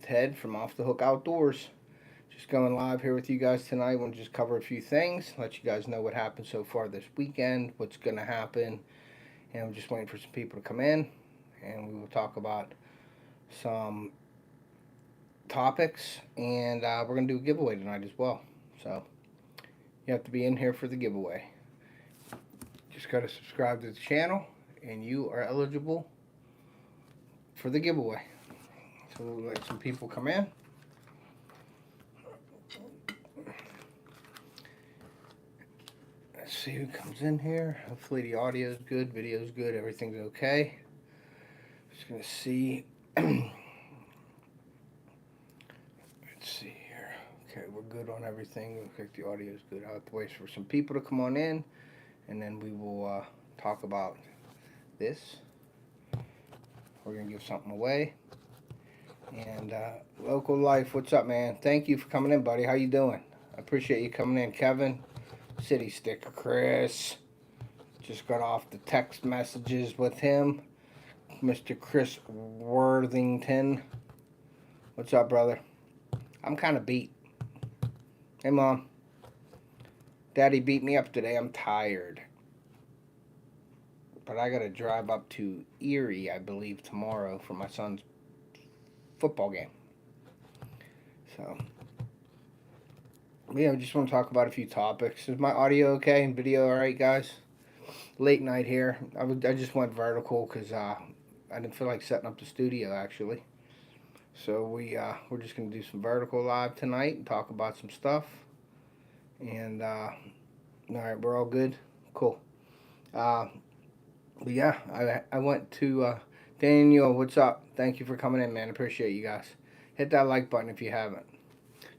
Ted from Off the Hook Outdoors. Just going live here with you guys tonight. Want to just cover a few things, let you guys know what happened so far this weekend, what's going to happen, and I'm just waiting for some people to come in, and we will talk about some topics, and we're going to do a giveaway tonight as well. So you have to be in here for the giveaway. Just got to subscribe to the channel, and you are eligible for the giveaway. So we'll let some people come in. Let's see who comes in here. Hopefully the audio is good, video is good, everything's okay. Just gonna see. Let's see here. Okay, we're good on everything. Looks like the audio is good. I'll have to wait for some people to come on in, and then we will talk about this. We're gonna give something away. And Local Life, what's up, man? Thank you for coming in, buddy. How you doing? I appreciate you coming in. Kevin, City Sticker, Chris. Just got off the text messages with him. Mr. Chris Worthington. What's up, brother? I'm kind of beat. Hey, Mom. Daddy beat me up today. I'm tired. But I got to drive up to Erie, I believe, tomorrow for my son's football game. So, yeah, I just want to talk about a few topics. Is my audio okay and video all right, guys? Late night here. I just went vertical because I didn't feel like setting up the studio, actually. So we're just going to do some vertical live tonight and talk about some stuff. And, all right, we're all good? Cool. But yeah, I went to, Daniel, what's up? Thank you for coming in, man. Appreciate you guys. Hit that like button if you haven't.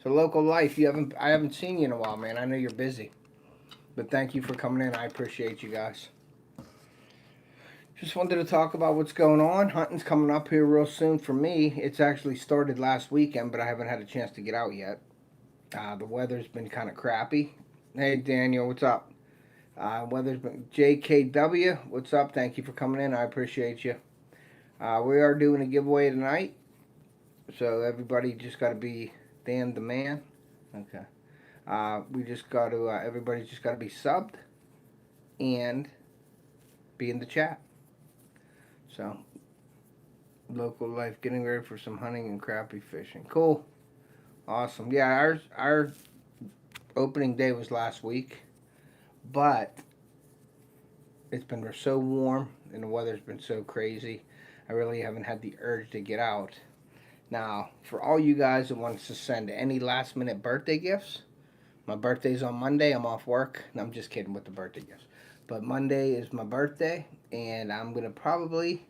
So Local Life, I haven't seen you in a while, man. I know you're busy. But thank you for coming in. I appreciate you guys. Just wanted to talk about what's going on. Hunting's coming up here real soon for me. It's actually started last weekend, but I haven't had a chance to get out yet. The weather's been kind of crappy. Hey, Daniel, what's up? Weather's been... JKW, what's up? Thank you for coming in. I appreciate you. We are doing a giveaway tonight. So everybody just got to be Dan the man. Okay. We just got to, everybody's just got to be subbed and be in the chat. So, Local Life, getting ready for some hunting and crappie fishing. Cool. Awesome. Yeah, our opening day was last week, but it's been so warm and the weather's been so crazy. I really haven't had the urge to get out. Now, for all you guys that want to send any last minute birthday gifts, my birthday's on Monday. I'm off work. No, I'm just kidding with the birthday gifts. But Monday is my birthday, and I'm going to probably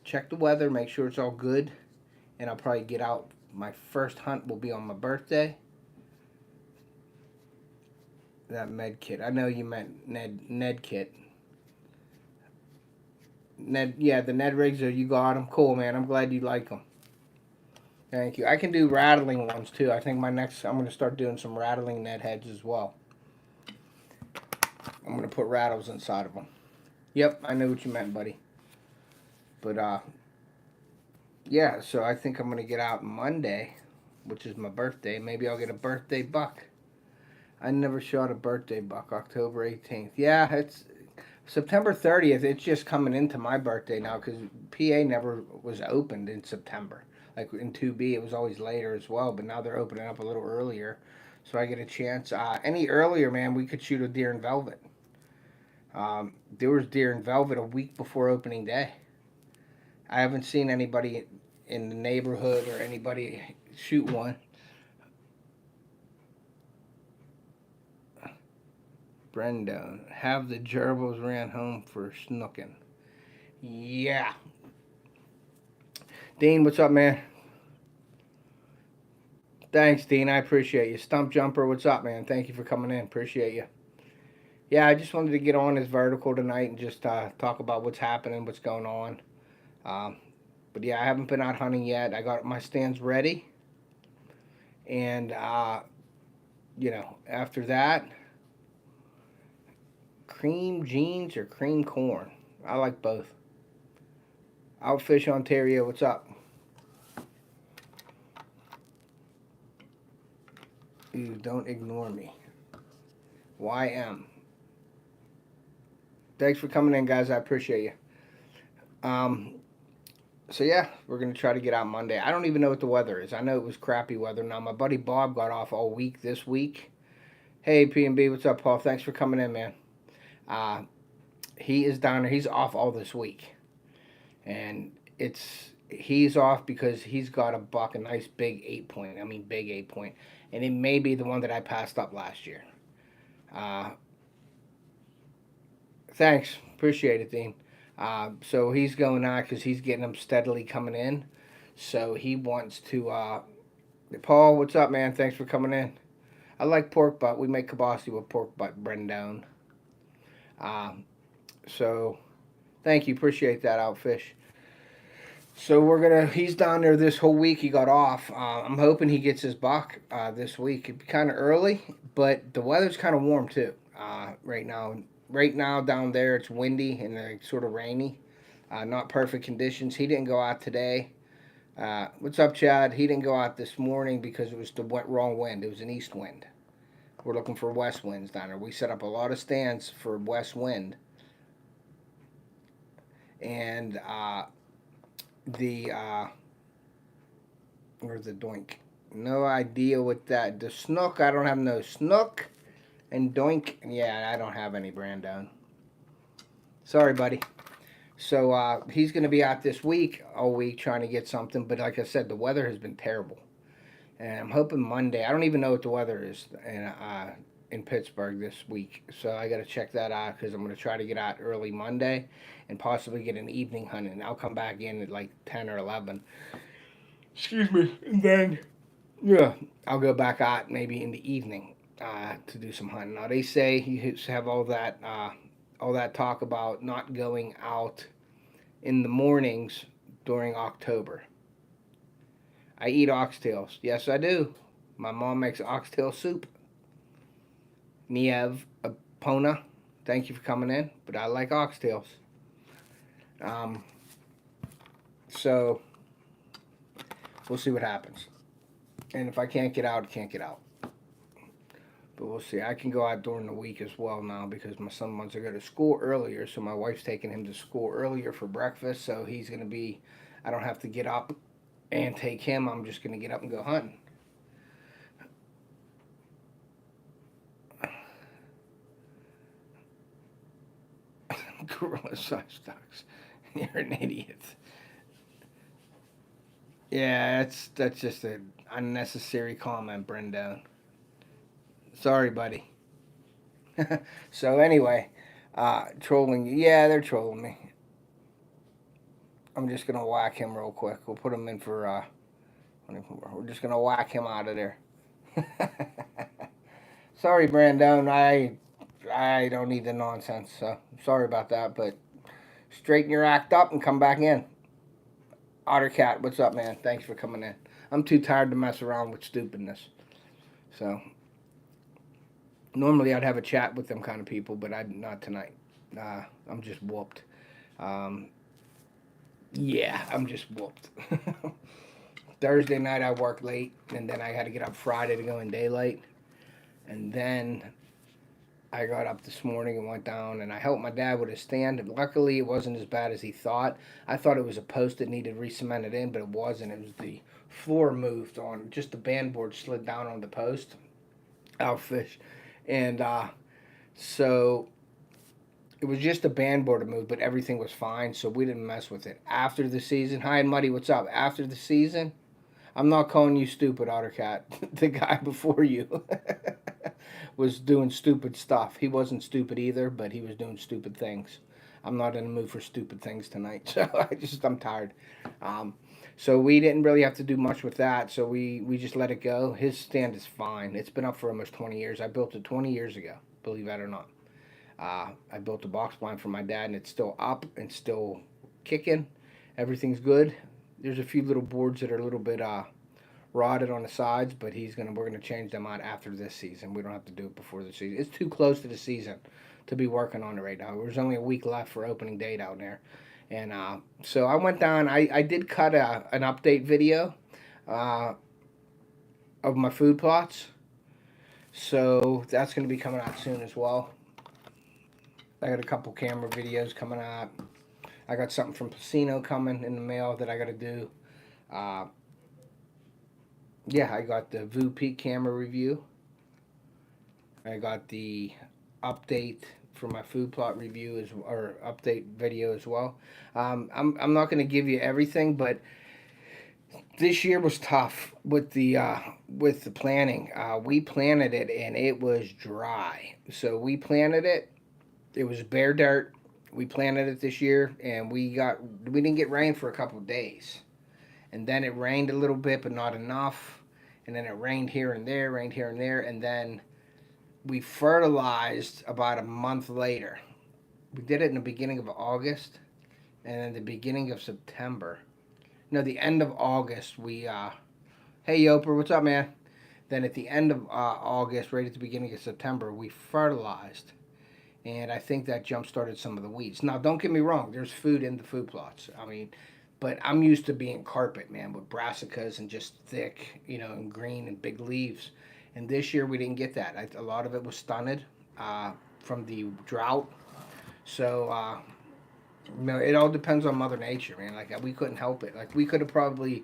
check the weather, make sure it's all good, and I'll probably get out. My first hunt will be on my birthday. That med kit. I know you meant Ned kit. Ned, yeah, the Ned rigs, you got them. Cool, man. I'm glad you like them. Thank you. I can do rattling ones, too. I think I'm going to start doing some rattling Ned heads as well. I'm going to put rattles inside of them. Yep, I know what you meant, buddy. But, yeah, so I think I'm going to get out Monday, which is my birthday. Maybe I'll get a birthday buck. I never shot a birthday buck, October 18th. Yeah, it's September 30th. It's just coming into my birthday now because PA never was opened in September. Like in 2B, it was always later as well, but now they're opening up a little earlier. So I get a chance. Any earlier, man, we could shoot a deer in velvet. There was deer in velvet a week before opening day. I haven't seen anybody in the neighborhood or anybody shoot one. Brenda, have the gerbils ran home for snooking. Yeah. Dean, what's up, man? Thanks, Dean. I appreciate you. Stump Jumper, what's up, man? Thank you for coming in. Appreciate you. Yeah, I just wanted to get on this vertical tonight and just talk about what's happening, what's going on. But yeah, I haven't been out hunting yet. I got my stands ready. And, you know, after that, cream jeans or cream corn. I like both. Outfish Ontario, what's up? You don't ignore me. YM. Thanks for coming in, guys. I appreciate you. So yeah, we're gonna try to get out Monday. I don't even know what the weather is. I know it was crappy weather. Now my buddy Bob got off all week this week. Hey P&B, what's up, Paul? Thanks for coming in, man. Uh, he is down there. He's off all this week, and he's off because he's got a buck, a nice big 8 point. I mean, big 8 point, and it may be the one that I passed up last year. Uh, Thanks, appreciate it, Dean. So he's going out because he's getting them steadily coming in. So he wants to. Paul, what's up, man? Thanks for coming in. I like pork butt. We make kibasi with pork butt, Brendan. So thank you, appreciate that, Outfish. So he's down there this whole week. He got off. I'm hoping he gets his buck this week. It'd be kind of early, but the weather's kind of warm too right now. Right now down there it's windy and sort of rainy. Not perfect conditions. He didn't go out today. What's up, Chad? He didn't go out this morning because it was the wrong wind. It was an east wind. We're looking for west winds down there. We set up a lot of stands for west wind. And where's the doink? No idea what that. The snook, I don't have no snook. And doink, yeah, I don't have any, Brandon. Sorry, buddy. So he's going to be out this week, all week, trying to get something. But like I said, the weather has been terrible. And I'm hoping Monday. I don't even know what the weather is in Pittsburgh this week. So I got to check that out because I'm going to try to get out early Monday and possibly get an evening hunt. And I'll come back in at like 10 or 11. Excuse me. And then, yeah, I'll go back out maybe in the evening to do some hunting. Now, they say you have all that talk about not going out in the mornings during October. I eat oxtails. Yes, I do. My mom makes oxtail soup. Niev Apona, thank you for coming in, but I like oxtails. So we'll see what happens. And if I can't get out, I can't get out. But we'll see. I can go out during the week as well now because my son wants to go to school earlier. So my wife's taking him to school earlier for breakfast. So he's going to be, I don't have to get up and take him. I'm just going to get up and go hunting. Gorilla size ducks. You're an idiot. Yeah, that's just an unnecessary comment, Brendan. Sorry, buddy. So anyway, trolling you. Yeah, they're trolling me. I'm just gonna whack him real quick. We'll put him in for. We're just gonna whack him out of there. Sorry, Brandon. I don't need the nonsense. So sorry about that, but straighten your act up and come back in. Ottercat, what's up, man? Thanks for coming in. I'm too tired to mess around with stupidness. So normally I'd have a chat with them kind of people, but not tonight. I'm just whooped. Yeah, I'm just whooped. Thursday night I worked late, and then I had to get up Friday to go in daylight. And then I got up this morning and went down, and I helped my dad with his stand. And luckily, it wasn't as bad as he thought. I thought it was a post that needed re-cemented in, but it wasn't. It was the floor moved on. Just the band board slid down on the post. Outfish. And so it was just a band board to move, but everything was fine, so we didn't mess with it. After the season, hi, Muddy, what's up? After the season, I'm not calling you stupid, Ottercat. The guy before you was doing stupid stuff. He wasn't stupid either, but he was doing stupid things. I'm not in the mood for stupid things tonight, so I'm tired. So we didn't really have to do much with that, so we just let it go. His stand is fine. It's been up for almost 20 years. I built it 20 years ago, believe that or not. I built a box blind for my dad, and it's still up and still kicking. Everything's good. There's a few little boards that are a little bit rotted on the sides, but we're gonna change them out after this season. We don't have to do it before the season. It's too close to the season to be working on it right now. There's only a week left for opening day down there. And so I went down. I did cut an update video of my food plots. So that's going to be coming out soon as well. I got a couple camera videos coming out. I got something from Casino coming in the mail that I got to do. Uh, yeah, I got the VU Peak camera review. I got the update for my food plot review or update video as well. I'm not going to give you everything, but this year was tough with the planning. We planted it and it was dry. So we planted it. It was bare dirt. We planted it this year, and we didn't get rain for a couple of days, and then it rained a little bit, but not enough, and then it rained here and there, and then we fertilized about a month later. We did it in the beginning of August, and then the beginning of September. No, the end of August, hey Yoper, what's up, man? Then at the end of August, right at the beginning of September, we fertilized. And I think that jump started some of the weeds. Now, don't get me wrong, there's food in the food plots. I mean, but I'm used to being carpet, man, with brassicas and just thick, and green and big leaves. And this year we didn't get that. A lot of it was stunted from the drought. So, it all depends on Mother Nature, man. Like, we couldn't help it. Like, we could have probably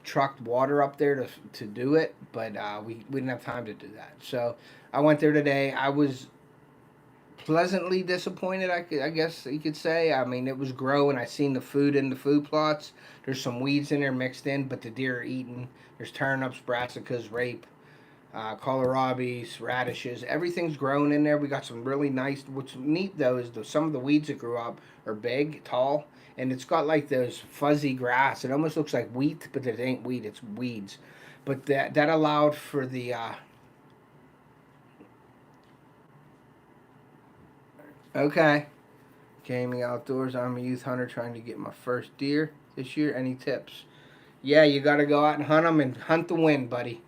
trucked water up there to do it, but we didn't have time to do that. So, I went there today. I was pleasantly disappointed, I guess you could say. I mean, it was growing. I seen the food in the food plots. There's some weeds in there mixed in, but the deer are eating. There's turnips, brassicas, rape, kohlrabies, radishes. Everything's growing in there. We got some really nice. What's neat though is some of the weeds that grew up are big, tall, and it's got like those fuzzy grass. It almost looks like wheat, but it ain't wheat. It's weeds. But that allowed for the okay. Gaming outdoors. I'm a youth hunter trying to get my first deer this year. Any tips? Yeah, you got to go out and hunt them and hunt the wind, buddy.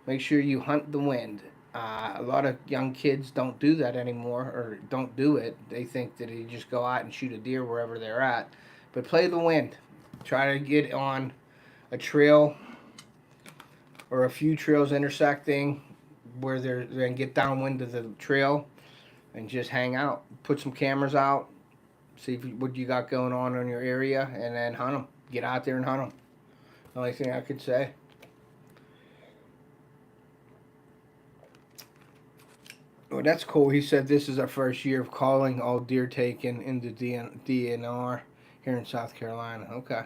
Make sure you hunt the wind. A lot of young kids don't do that anymore, or don't do it. They think that you just go out and shoot a deer wherever they're at. But play the wind. Try to get on a trail or a few trails intersecting where they're then get downwind of the trail and just hang out. Put some cameras out. See what you got going on in your area, and then hunt them. Get out there and hunt them. The only thing I could say. Well, that's cool. He said this is our first year of calling all deer taken in the DNR here in South Carolina. Okay.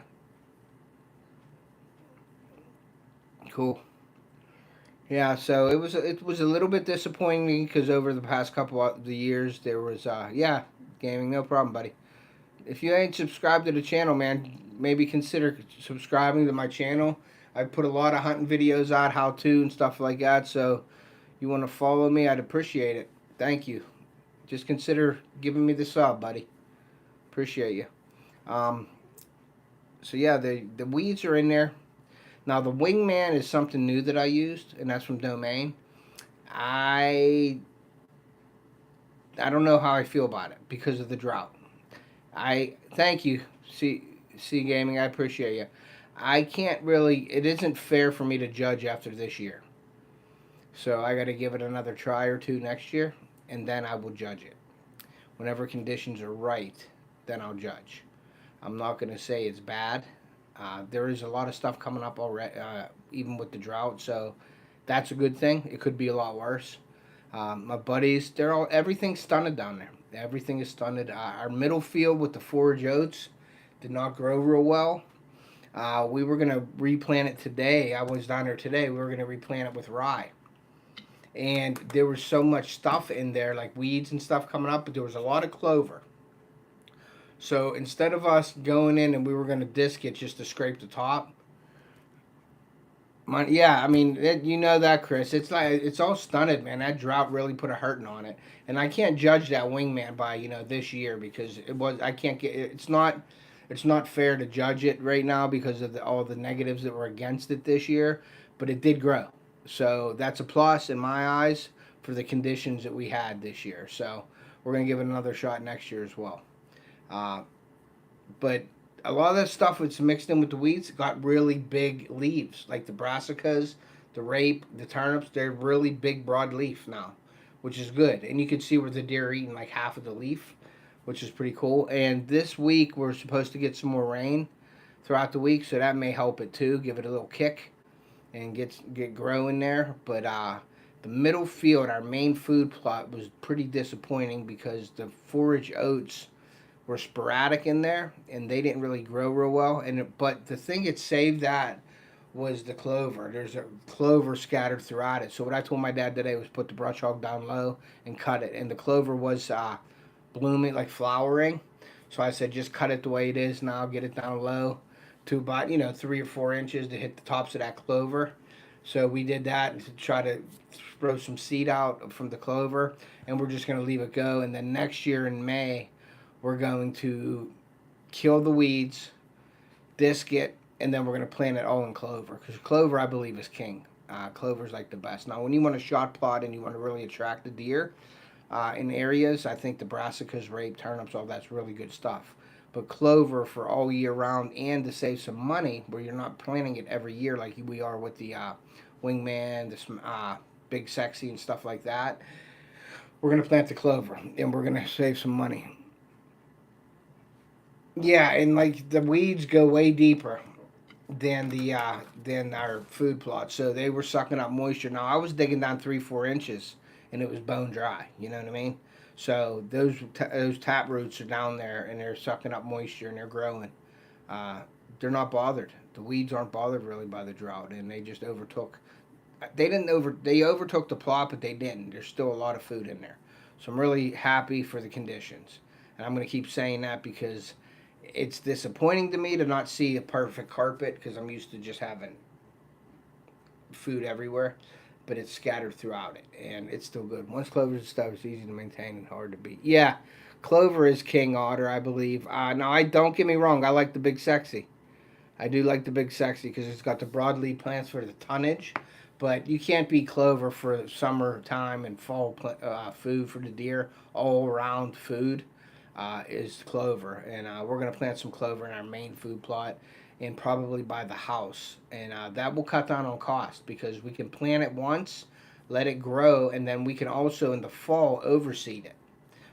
Cool. Yeah, so it was a little bit disappointing because over the past couple of the years there was yeah, gaming, no problem, buddy. If you ain't subscribed to the channel, man, maybe consider subscribing to my channel. I put a lot of hunting videos out, how to and stuff like that. So you want to follow me, I'd appreciate it. Thank you. Just consider giving me the sub, buddy. Appreciate you. Um, so yeah, the weeds are in there. Now the wingman is something new that I used, and that's from Domain. I I don't know how I feel about it because of the drought. I thank you, C Gaming. I appreciate you. I can't really. It isn't fair for me to judge after this year. So I got to give it another try or two next year, and then I will judge it. Whenever conditions are right, then I'll judge. I'm not going to say it's bad. There is a lot of stuff coming up already, even with the drought. So that's a good thing. It could be a lot worse. My buddies, everything's stunted down there. Everything is stunted. Our middle field with the forage oats did not grow real well. We were going to replant it today. I was down there today. We were going to replant it with rye. And there was so much stuff in there, like weeds and stuff coming up, but there was a lot of clover. So instead of us going in and we were going to disc it just to scrape the top, yeah, I mean, you know that, Chris. It's like it's all stunted, man. That drought really put a hurting on it, and I can't judge that wingman by this year because it was. I can't get. It's not fair to judge it right now because of all the negatives that were against it this year. But it did grow, so that's a plus in my eyes for the conditions that we had this year. So we're gonna give it another shot next year as well. But a lot of that stuff that's mixed in with the weeds got really big leaves, like the brassicas, the rape, the turnips, they're really big broadleaf now, which is good. And you can see where the deer are eating like half of the leaf, which is pretty cool. And this week we're supposed to get some more rain throughout the week, so that may help it too, give it a little kick and get growing there. But the middle field, our main food plot, was pretty disappointing because the forage oats were sporadic in there and they didn't really grow real well. But the thing that saved that was the clover. There's a clover scattered throughout it. So what I told my dad today was put the brush hog down low and cut it. And the clover was blooming, like flowering. So I said, just cut it the way it is now, get it down low to about, 3 or 4 inches to hit the tops of that clover. So we did that to try to throw some seed out from the clover, and we're just going to leave it go. And then next year in May, we're going to kill the weeds, disc it, and then we're going to plant it all in clover, because clover, I believe, is king. Clover's like the best. Now, when you want a shot plot and you want to really attract the deer in areas, I think the brassicas, rape, turnips, all that's really good stuff. But clover for all year round, and to save some money where you're not planting it every year like we are with the wingman, the big sexy and stuff like that, we're going to plant the clover and we're going to save some money. Yeah, and like the weeds go way deeper than our food plot, so they were sucking up moisture. Now I was digging down 3-4 inches, and it was bone dry. You know what I mean? So those tap roots are down there, and they're sucking up moisture, and they're growing. Uh, they're not bothered. The weeds aren't bothered really by the drought, and they just overtook. They overtook the plot, but they didn't. There's still a lot of food in there, so I'm really happy for the conditions, and I'm going to keep saying that because it's disappointing to me to not see a perfect carpet because I'm used to just having food everywhere, but it's scattered throughout it, and it's still good. Once clover's stuff, it's easy to maintain and hard to beat. Yeah, clover is king otter, I believe. Now, I don't get me wrong, I like the big sexy. I do like the big sexy because it's got the broadleaf plants for the tonnage, but you can't beat clover for summertime and fall food for the deer. All around food is clover, and we're going to plant some clover in our main food plot and probably by the house, and that will cut down on cost because we can plant it once, let it grow, and then we can also in the fall overseed it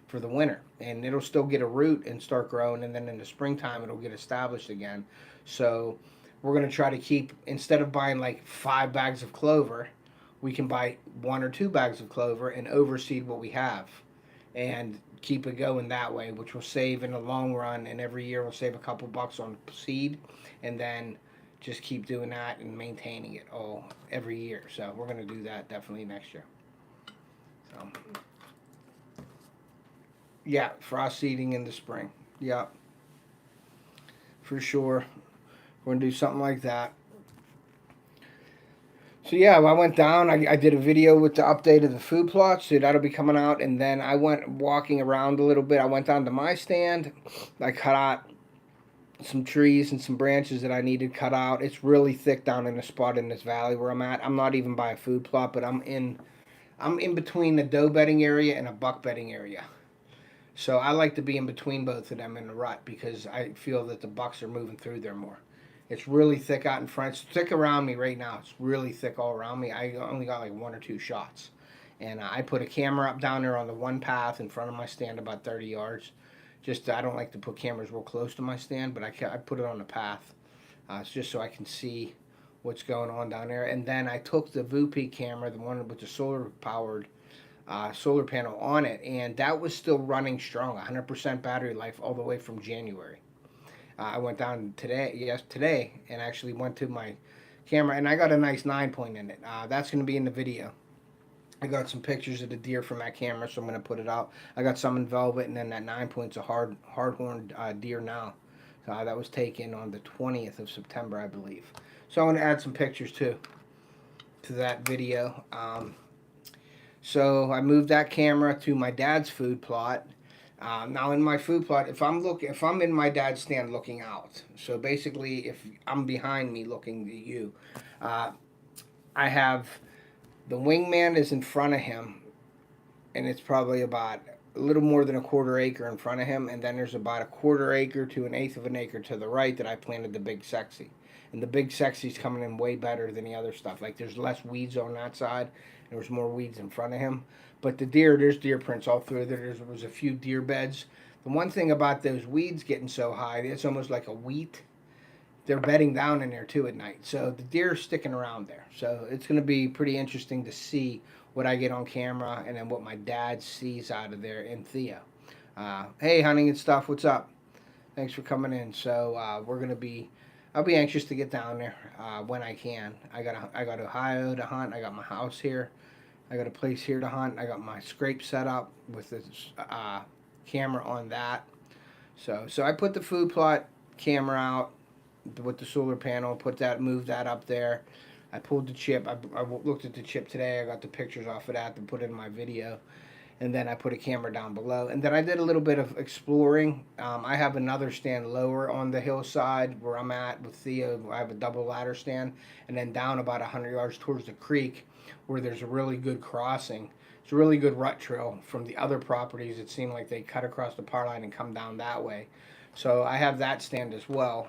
for the winter, and it'll still get a root and start growing, and then in the springtime it'll get established again. So we're going to try to keep, instead of buying like 5 bags of clover, we can buy 1 or 2 bags of clover and overseed what we have and keep it going that way, which will save in the long run, and every year we'll save a couple bucks on seed, and then just keep doing that and maintaining it all every year. So we're going to do that definitely next year. So yeah, frost seeding in the spring. Yeah, for sure. We're going to do something like that. So yeah, I went down. I did a video with the update of the food plot, so that'll be coming out. And then I went walking around a little bit. I went down to my stand. I cut out some trees and some branches that I needed cut out. It's really thick down in the spot in this valley where I'm at. I'm not even by a food plot, but I'm in between the doe bedding area and a buck bedding area. So I like to be in between both of them in the rut because I feel that the bucks are moving through there more. It's really thick out in front. It's thick around me right now. It's really thick all around me. I only got like 1 or 2 shots. And I put a camera up down there on the one path in front of my stand about 30 yards. Just I don't like to put cameras real close to my stand, but I put it on the path. It's just so I can see what's going on down there. And then I took the VUPI camera, the one with the solar-powered solar panel on it, and that was still running strong, 100% battery life all the way from January. I went down today, and actually went to my camera, and I got a nice 9-point in it. That's going to be in the video. I got some pictures of the deer from that camera, so I'm going to put it out. I got some in velvet, and then that 9-point's a hard-horned deer now. That was taken on the 20th of September, I believe. So I'm going to add some pictures too to that video. So I moved that camera to my dad's food plot. Now in my food plot, if I'm in my dad's stand looking out, so basically if I'm behind me looking at you, I have the wingman is in front of him, and it's probably about a little more than a 1/4 acre in front of him, and then there's about a 1/4 acre to 1/8 of an acre to the right that I planted the big sexy. and the big sexy's coming in way better than the other stuff. Like there's less weeds on that side, and there was more weeds in front of him. But the deer, there's deer prints all through there. There was a few deer beds. The one thing about those weeds getting so high, it's almost like a wheat. They're bedding down in there too at night. So the deer are sticking around there. So it's going to be pretty interesting to see what I get on camera and then what my dad sees out of there in Theo. Hey, hunting and stuff, what's up? Thanks for coming in. So I'll be anxious to get down there when I can. I got Ohio to hunt. I got my house here. I got a place here to hunt. I got my scrape set up with the camera on that. So I put the food plot camera out with the solar panel, moved that up there. I pulled the chip. I looked at the chip today. I got the pictures off of that to put in my video. And then I put a camera down below. And then I did a little bit of exploring. I have another stand lower on the hillside where I'm at with Theo. I have a double ladder stand. And then down about 100 yards towards the creek where there's a really good crossing. It's a really good rut trail from the other properties. It seemed like they cut across the power line and come down that way. So I have that stand as well.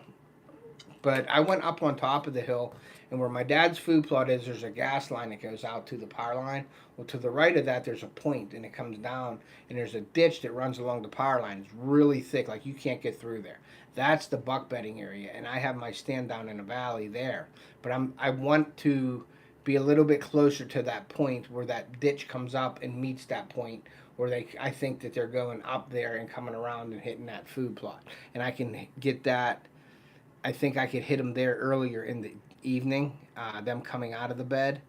But I went up on top of the hill, and where my dad's food plot is, there's a gas line that goes out to the power line. Well, to the right of that, there's a point, and it comes down, and there's a ditch that runs along the power line. It's really thick, like you can't get through there. That's the buck bedding area, and I have my stand down in a valley there. But I want to be a little bit closer to that point where that ditch comes up and meets that point where I think that they're going up there and coming around and hitting that food plot. And I can get that. I think I could hit them there earlier in the evening, them coming out of the bed.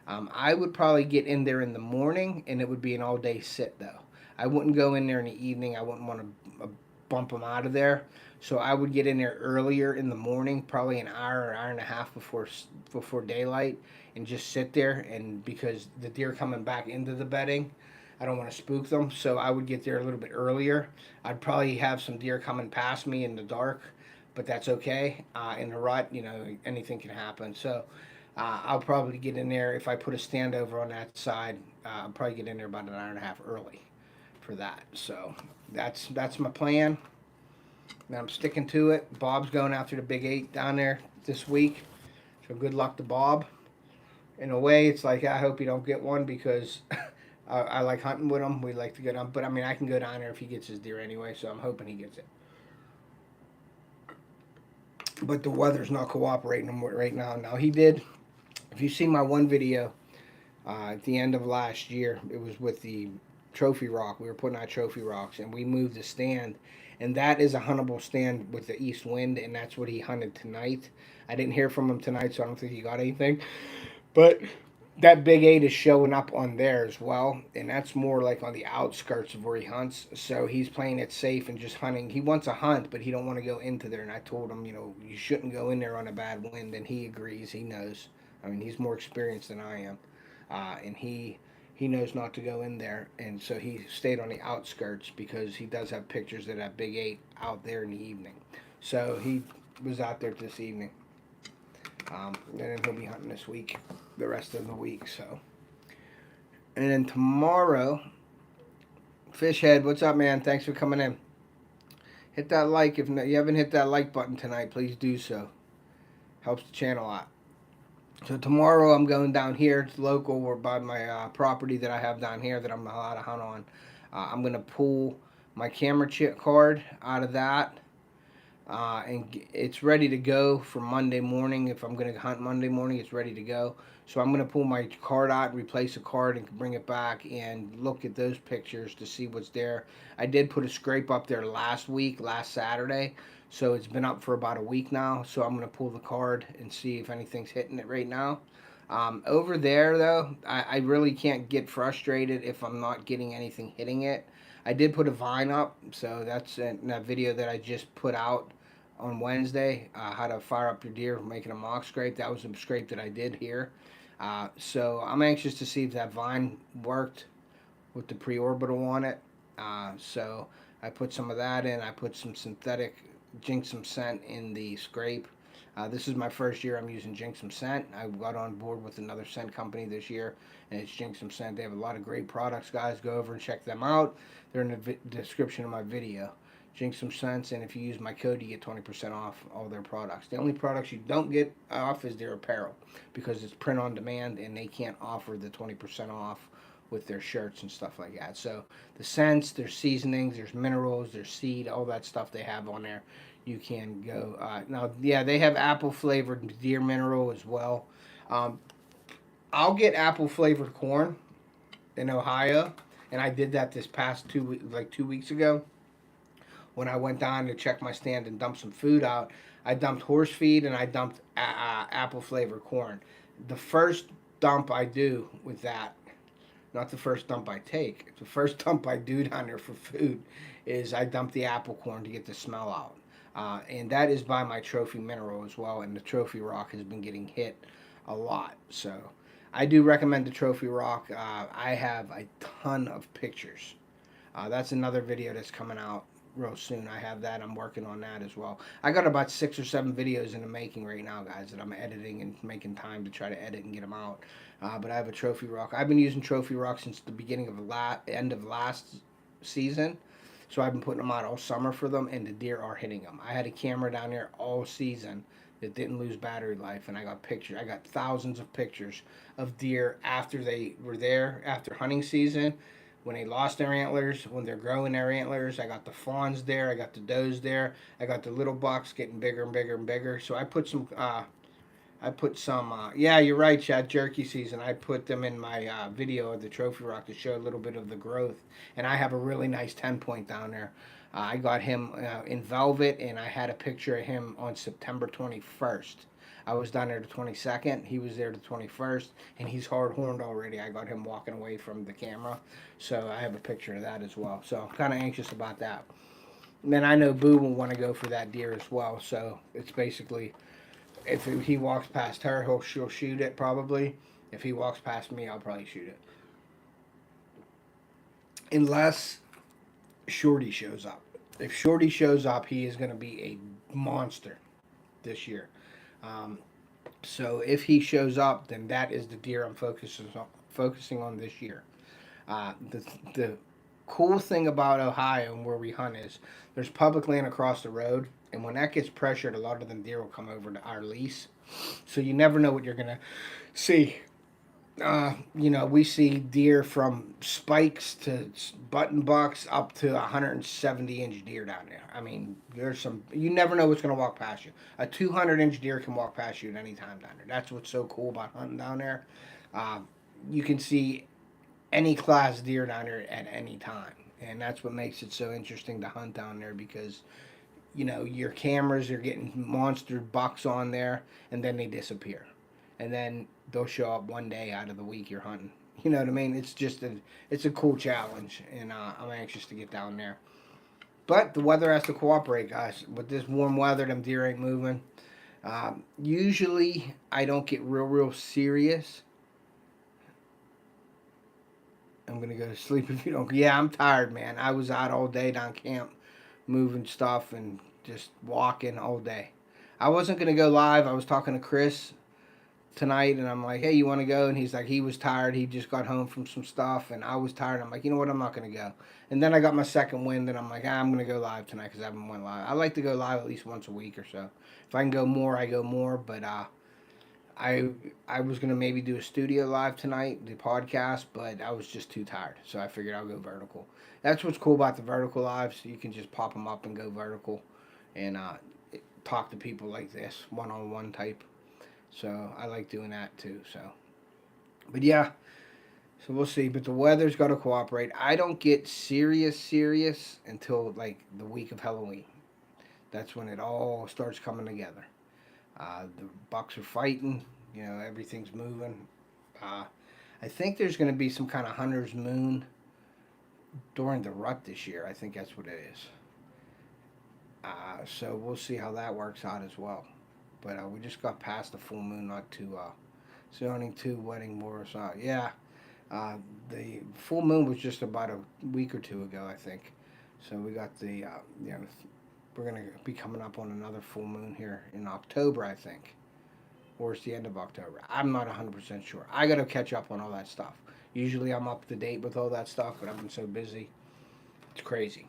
I would probably get in there in the morning, and it would be an all-day sit, though. I wouldn't go in there in the evening. I wouldn't want to bump them out of there. So I would get in there earlier in the morning, probably an hour or hour and a half before daylight, and just sit there. And because the deer coming back into the bedding, I don't want to spook them. So I would get there a little bit earlier. I'd probably have some deer coming past me in the dark, but that's okay. In the rut, anything can happen. So I'll probably get in there. If I put a stand over on that side, I'll probably get in there about an hour and a half early for that. So that's my plan. And I'm sticking to it. Bob's going after the big 8 down there this week. So good luck to Bob. In a way, it's like, I hope you don't get one because I like hunting with him. We like to get on. But, I can go down there if he gets his deer anyway. So I'm hoping he gets it. But the weather's not cooperating right now. Now, he did. If you see my one video at the end of last year, it was with the trophy rock. We were putting out trophy rocks, and we moved the stand. And that is a huntable stand with the east wind, and that's what he hunted tonight. I didn't hear from him tonight, so I don't think he got anything. But that big 8 is showing up on there as well, and that's more like on the outskirts of where he hunts. So he's playing it safe and just hunting. He wants a hunt, but he don't want to go into there. And I told him, you shouldn't go in there on a bad wind, and he agrees. He knows. He's more experienced than I am, and he knows not to go in there. And so he stayed on the outskirts because he does have pictures of that big 8 out there in the evening. So he was out there this evening. And then he'll be hunting this week, the rest of the week. So, and then tomorrow, Fishhead, what's up, man? Thanks for coming in. Hit that like. If you haven't hit that like button tonight, please do so. Helps the channel out. So tomorrow I'm going down here. It's local. We're by my property that I have down here that I'm allowed to hunt on. I'm going to pull my camera chip card out of that. And it's ready to go for Monday morning. If I'm going to hunt Monday morning, it's ready to go. So I'm going to pull my card out, replace a card, and bring it back and look at those pictures to see what's there. I did put a scrape up there last Saturday. So it's been up for about a week now. So I'm going to pull the card and see if anything's hitting it right now. Over there, though, I really can't get frustrated if I'm not getting anything hitting it. I did put a vine up. So that's in that video that I just put out on Wednesday, how to fire up your deer making a mock scrape. That was a scrape that I did here. So I'm anxious to see if that vine worked with the pre-orbital on it. So I put some of that in. I put some synthetic Jinxum scent in the scrape. This is my first year I'm using Jinxum scent. I got on board with another scent company this year, and it's Jinxum scent. They have a lot of great products, guys. Go over and check them out. They're in the description of my video. Drink some sense, and if you use my code, you get 20% off all their products. The only products you don't get off is their apparel, because it's print on demand, and they can't offer the 20% off with their shirts and stuff like that. So the scents, there's seasonings, there's minerals, there's seed, all that stuff they have on there. You can go now. Yeah, they have apple flavored deer mineral as well. Um, I'll get apple flavored corn in Ohio, and I did that this past 2 weeks ago when I went down to check my stand and dump some food out. I dumped horse feed and I dumped apple flavored corn. The first dump I do with that, not the first dump I take, the first dump I do down there for food is I dump the apple corn to get the smell out. And that is by my trophy mineral as well, and the trophy rock has been getting hit a lot. So I do recommend the trophy rock. I have a ton of pictures. That's another video that's coming out real soon. I have that. I'm working on that as well. I got about 6 or 7 videos in the making right now, guys, that I'm editing and making time to try to edit and get them out. But I have a trophy rock. I've been using trophy rock since the beginning of end of last season. So I've been putting them out all summer for them, and the deer are hitting them. I had a camera down there all season that didn't lose battery life, and I got pictures. I got thousands of pictures of deer after they were there, after hunting season, when they lost their antlers, when they're growing their antlers. I got the fawns there, I got the does there, I got the little bucks getting bigger and bigger and bigger. So I put some, yeah, you're right, Chad, jerky season. I put them in my video of the trophy rock to show a little bit of the growth. And I have a really nice 10-point down there. I got him in velvet, and I had a picture of him on September 21st. I was down there the 22nd. He was there the 21st, and he's hard horned already. I got him walking away from the camera, so I have a picture of that as well. So I'm kind of anxious about that. And then I know Boo will want to go for that deer as well. So it's basically, if he walks past her, she'll shoot it probably. If he walks past me, I'll probably shoot it. Unless Shorty shows up. If Shorty shows up, he is going to be a monster this year. So if he shows up, then that is the deer I'm focusing on this year. The cool thing about Ohio and where we hunt is there's public land across the road, and when that gets pressured, a lot of them deer will come over to our lease. So you never know what you're gonna see. We see deer from spikes to button bucks up to 170-inch deer down there. I mean, there's some, you never know what's going to walk past you. A 200-inch deer can walk past you at any time down there. That's what's so cool about hunting down there. You can see any class deer down there at any time. And that's what makes it so interesting to hunt down there, because your cameras are getting monster bucks on there, and then they disappear. And then they'll show up one day out of the week you're hunting. You know what I mean? It's just it's a cool challenge, and I'm anxious to get down there. But the weather has to cooperate, guys. With this warm weather, them deer ain't moving. Usually, I don't get real serious. I'm going to go to sleep if you don't. Yeah, I'm tired, man. I was out all day down camp, moving stuff and just walking all day. I wasn't going to go live. I was talking to Chris tonight, and I'm like, hey, you want to go? And he's like, he was tired. He just got home from some stuff, and I was tired. I'm like, you know what? I'm not going to go. And then I got my second wind, and I'm like, I'm going to go live tonight because I haven't went live. I like to go live at least once a week or so. If I can go more, I go more. But I was going to maybe do a studio live tonight, the podcast, but I was just too tired. So I figured I'll go vertical. That's what's cool about the vertical lives. You can just pop them up and go vertical and talk to people like this, one-on-one type. So I like doing that too. So, but yeah, so we'll see. But the weather's got to cooperate. I don't get serious until like the week of Halloween. That's when it all starts coming together. The bucks are fighting. Everything's moving. I think there's going to be some kind of hunter's moon during the rut this year. I think that's what it is. So we'll see how that works out as well. But we just got past the full moon not too zoning 2 wedding wars. Yeah, the full moon was just about a week or two ago, I think. So we got the we're gonna be coming up on another full moon here in October, I think, or it's the end of October. I'm not 100% sure. I gotta catch up on all that stuff. Usually I'm up to date with all that stuff, but I've been so busy, it's crazy.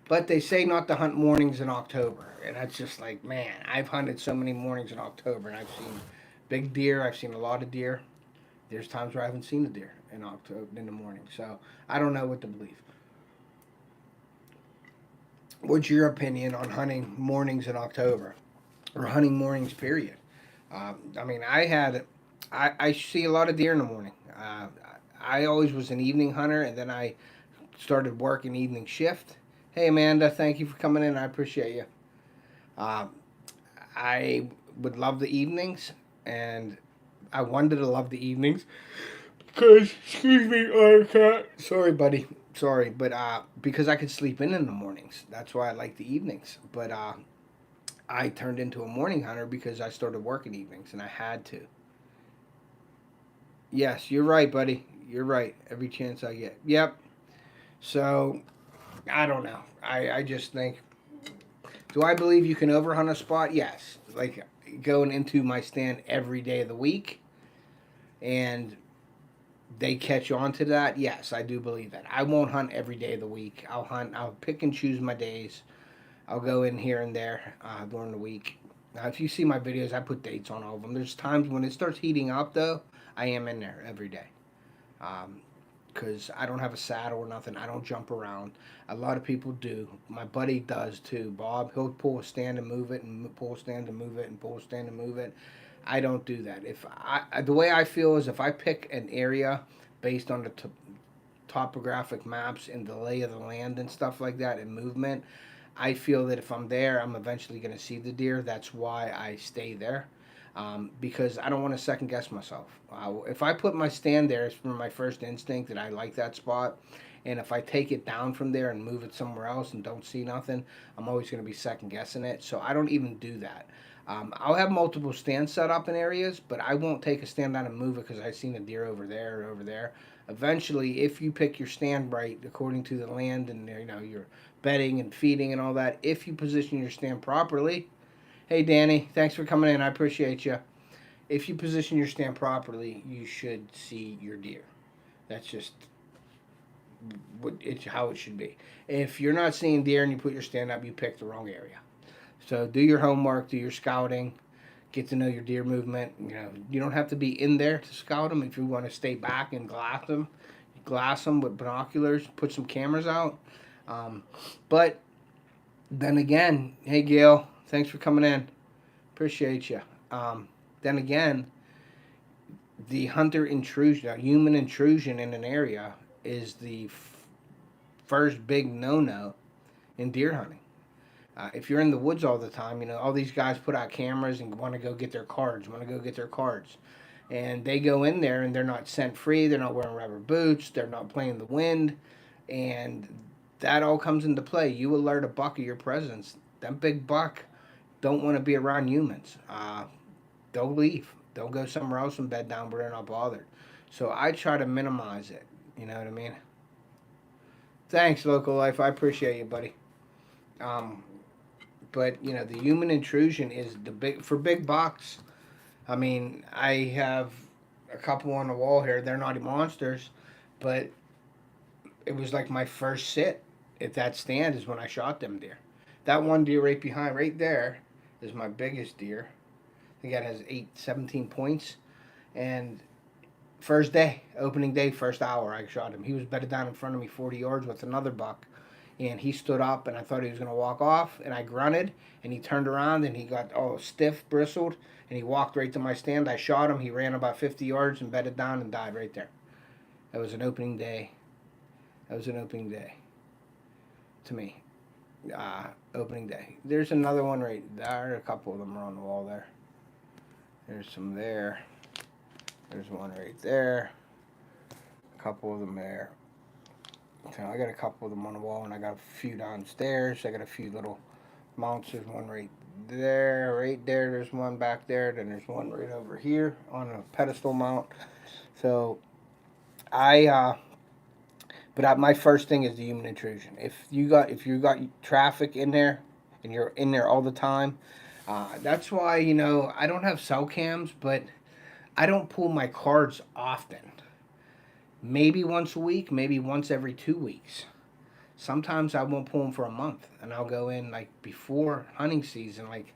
But they say not to hunt mornings in October, and that's just like, man, I've hunted so many mornings in October, and I've seen big deer. I've seen a lot of deer. There's times where I haven't seen a deer in October in the morning, so I don't know what to believe. What's your opinion on hunting mornings in October or hunting mornings? Period. I mean, I see a lot of deer in the morning. I always was an evening hunter, and then I started working evening shift. Hey, Amanda, thank you for coming in. I appreciate you. Uh, I would love the evenings, and I wanted to love the evenings because, excuse me, cat. Sorry, buddy. Sorry, but because I could sleep in the mornings. That's why I like the evenings. But I turned into a morning hunter because I started working evenings, and I had to. Yes, you're right, buddy. You're right. Every chance I get. Yep. So I don't know. I just think. Do I believe you can overhunt a spot? Yes. Like going into my stand every day of the week, and they catch on to that. Yes, I do believe that. I won't hunt every day of the week. I'll hunt. I'll pick and choose my days. I'll go in here and there during the week. Now, if you see my videos, I put dates on all of them. There's times when it starts heating up, though. I am in there every day. Because I don't have a saddle or nothing. I don't jump around. A lot of people do. My buddy does too. Bob, he'll pull a stand and move it, and pull a stand and move it, and pull a stand and move it. I don't do that. If the way I feel is if I pick an area based on the topographic maps and the lay of the land and stuff like that and movement, I feel that if I'm there, I'm eventually going to see the deer. That's why I stay there. Because I don't want to second guess myself. If I put my stand there, it's from my first instinct that I like that spot. And if I take it down from there and move it somewhere else and don't see nothing, I'm always going to be second guessing it. So I don't even do that. I'll have multiple stands set up in areas, but I won't take a stand down and move it because I've seen a deer over there or over there. Eventually, if you pick your stand right according to the land and your bedding and feeding and all that, if you position your stand properly. Hey, Danny, thanks for coming in. I appreciate you. If you position your stand properly, you should see your deer. That's just it's how it should be. If you're not seeing deer and you put your stand up, you picked the wrong area. So do your homework, do your scouting, get to know your deer movement. You don't have to be in there to scout them. If you want to stay back and glass them with binoculars, put some cameras out. But then again, hey Gail, thanks for coming in. Appreciate you. Then again, the hunter intrusion, human intrusion in an area is the first big no-no in deer hunting. If you're in the woods all the time, all these guys put out cameras and want to go get their cards, And they go in there and they're not scent free, they're not wearing rubber boots, they're not playing the wind, and that all comes into play. You alert a buck of your presence. That big buck don't want to be around humans. They'll leave. They'll go somewhere else and bed down where they're not bothered. So I try to minimize it. You know what I mean? Thanks, Local Life. I appreciate you, buddy. But the human intrusion is for big bucks. I mean, I have a couple on the wall here. They're not monsters, but it was like my first sit at that stand is when I shot them deer. That one deer right behind, right there, is my biggest deer. I think that has 17 points. And first day, opening day, first hour, I shot him. He was bedded down in front of me 40 yards with another buck. And he stood up, and I thought he was going to walk off. And I grunted, and he turned around, and he got all stiff, bristled, and he walked right to my stand. I shot him. He ran about 50 yards and bedded down and died right there. That was an opening day. That was an opening day to me. Opening day. There's another one right there. A couple of them are on the wall there. There's some there. There's one right there. A couple of them there. So I got a couple of them on the wall, and I got a few downstairs. I got a few little mounts. There's one right there. Right there. There's one back there. Then there's one right over here on a pedestal mount. So but my first thing is the human intrusion. If you got traffic in there, and you're in there all the time, that's why I don't have cell cams, but I don't pull my cards often. Maybe once a week, maybe once every 2 weeks. Sometimes I won't pull them for a month, and I'll go in like before hunting season, like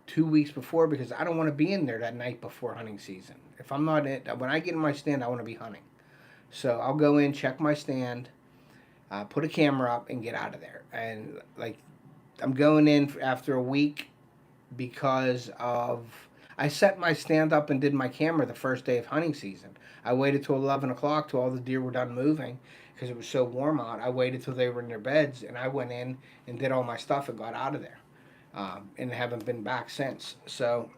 2 weeks before, because I don't want to be in there that night before hunting season. If I'm not in, when I get in my stand, I want to be hunting. So I'll go in, check my stand, put a camera up, and get out of there. And like I'm going in after a week because of I set my stand up and did my camera the first day of hunting season. I waited till 11 o'clock till all the deer were done moving because it was so warm out. I waited till they were in their beds and I went in and did all my stuff and got out of there. And haven't been back since. So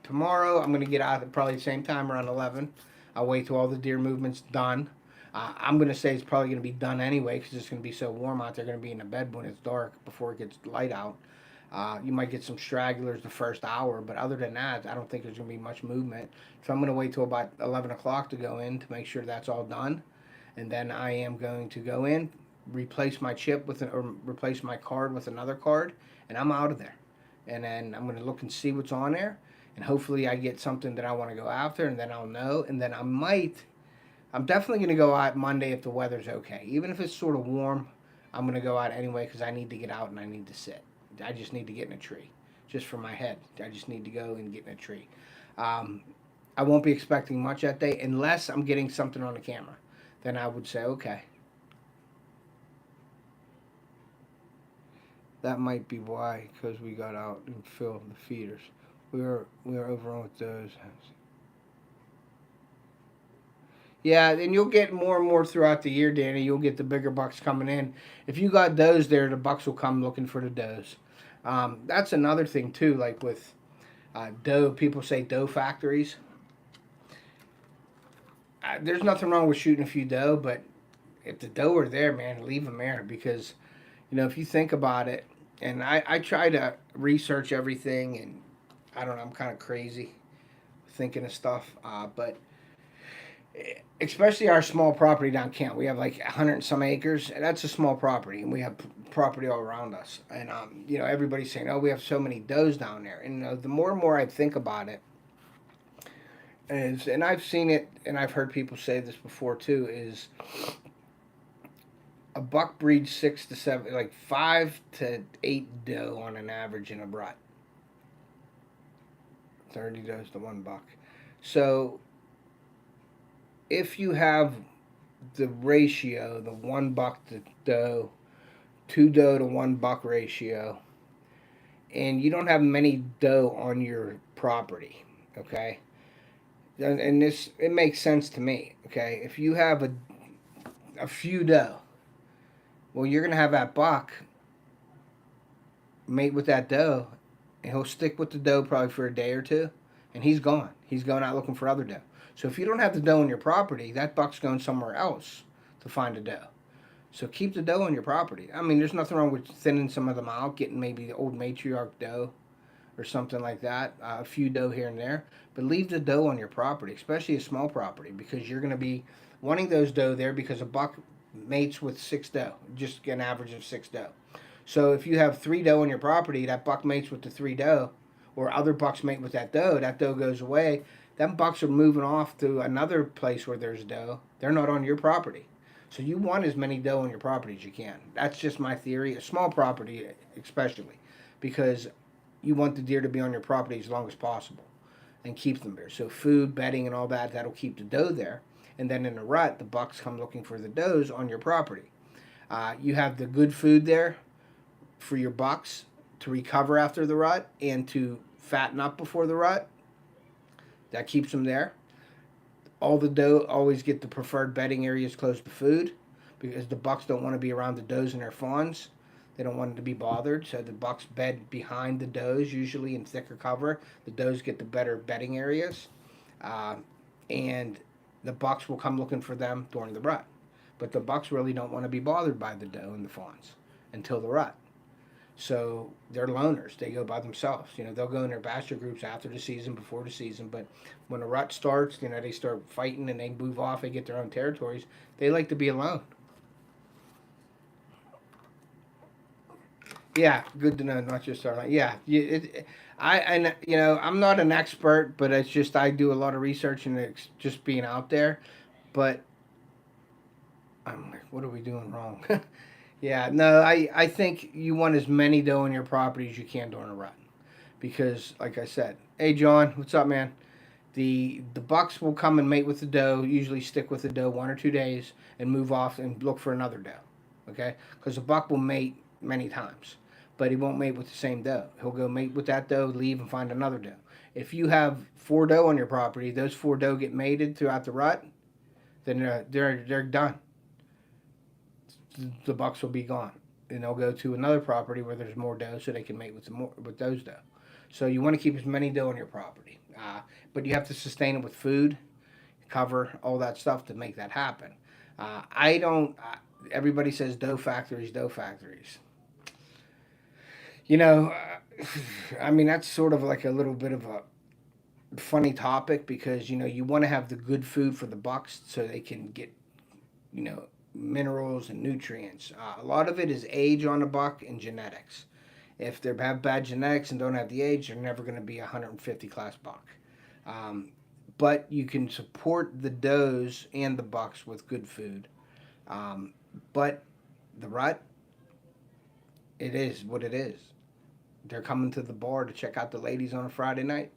tomorrow I'm going to get out at probably the same time around 11. I'll wait till all the deer movement's done. I'm going to say it's probably going to be done anyway because it's going to be so warm out. They're going to be in the bed when it's dark before it gets light out. You might get some stragglers the first hour, but other than that, I don't think there's going to be much movement. So I'm going to wait till about 11 o'clock to go in to make sure that's all done. And then I am going to go in, replace my chip with or replace my card with another card, and I'm out of there. And then I'm going to look and see what's on there, and hopefully I get something that I want to go after, and then I'll know. And then I'm definitely going to go out Monday if the weather's okay. Even if it's sort of warm, I'm going to go out anyway because I need to get out and I need to sit. I just need to get in a tree, just for my head. I just need to go and get in a tree. I won't be expecting much that day unless I'm getting something on the camera. Then I would say, okay. That might be why, because we got out and filled the feeders. We were over on with those. Yeah, and you'll get more and more throughout the year, Danny. You'll get the bigger bucks coming in. If you got does there, the bucks will come looking for the does. That's another thing too. Like with doe, people say doe factories. There's nothing wrong with shooting a few doe, but if the doe are there, man, leave them there because, if you think about it, and I try to research everything, and I don't know, I'm kind of crazy thinking of stuff, but especially our small property down Kent. We have like 100 and some acres, and that's a small property, and we have property all around us. And everybody's saying, "Oh, we have so many does down there." And the more and more I think about it, and I've seen it, and I've heard people say this before too, is a buck breeds 6 to 7, like 5 to 8 doe on an average in a rut. 30 does to 1 buck. So if you have the ratio, the 1 buck to doe, 2 doe to 1 buck ratio, and you don't have many doe on your property, okay? And this, it makes sense to me, okay? If you have a few doe, well, you're going to have that buck mate with that doe, and he'll stick with the doe probably for a day or two, and he's gone. He's going out looking for other doe. So if you don't have the doe on your property, that buck's going somewhere else to find a doe. So keep the doe on your property. I mean, there's nothing wrong with thinning some of them out, getting maybe the old matriarch doe or something like that, a few doe here and there. But leave the doe on your property, especially a small property, because you're going to be wanting those doe there because a buck mates with 6 doe, just an average of 6 doe. So if you have 3 doe on your property, that buck mates with the 3 doe, or other bucks mate with that doe goes away. Them bucks are moving off to another place where there's doe. They're not on your property. So you want as many doe on your property as you can. That's just my theory. A small property especially, because you want the deer to be on your property as long as possible and keep them there. So food, bedding, and all that, that'll keep the doe there. And then in the rut, the bucks come looking for the does on your property. You have the good food there for your bucks to recover after the rut and to fatten up before the rut. That keeps them there. All the doe always get the preferred bedding areas close to food because the bucks don't want to be around the does and their fawns. They don't want them to be bothered, so the bucks bed behind the does, usually in thicker cover. The does get the better bedding areas, and the bucks will come looking for them during the rut. But the bucks really don't want to be bothered by the doe and the fawns until the rut. So they're loners. They go by themselves. They'll go in their pasture groups after the season, before the season. But when the rut starts, they start fighting and they move off. They get their own territories. They like to be alone. Yeah, good to know. Not just our. Yeah, I'm not an expert, but it's just I do a lot of research and it's just being out there. But I'm like, what are we doing wrong? Yeah, no, I think you want as many doe on your property as you can during a rut. Because, like I said, hey, John, what's up, man? The bucks will come and mate with the doe, usually stick with the doe 1 or 2 days, and move off and look for another doe. Okay? Because the buck will mate many times, but he won't mate with the same doe. He'll go mate with that doe, leave, and find another doe. If you have 4 doe on your property, those 4 doe get mated throughout the rut, then they're done. The bucks will be gone, and they'll go to another property where there's more doe, so they can mate with those doe. So you want to keep as many doe on your property, but you have to sustain it with food, cover, all that stuff to make that happen. I don't. Everybody says doe factories, doe factories. You know, I mean that's sort of like a little bit of a funny topic because you want to have the good food for the bucks so they can get you know minerals and nutrients. A lot of it is age on the buck and genetics. If they have bad genetics and don't have the age, they're never going to be a 150 class buck. Um, but you can support the does and the bucks with good food. Um, but the rut, it is what it is. They're coming to the bar to check out the ladies on a Friday night.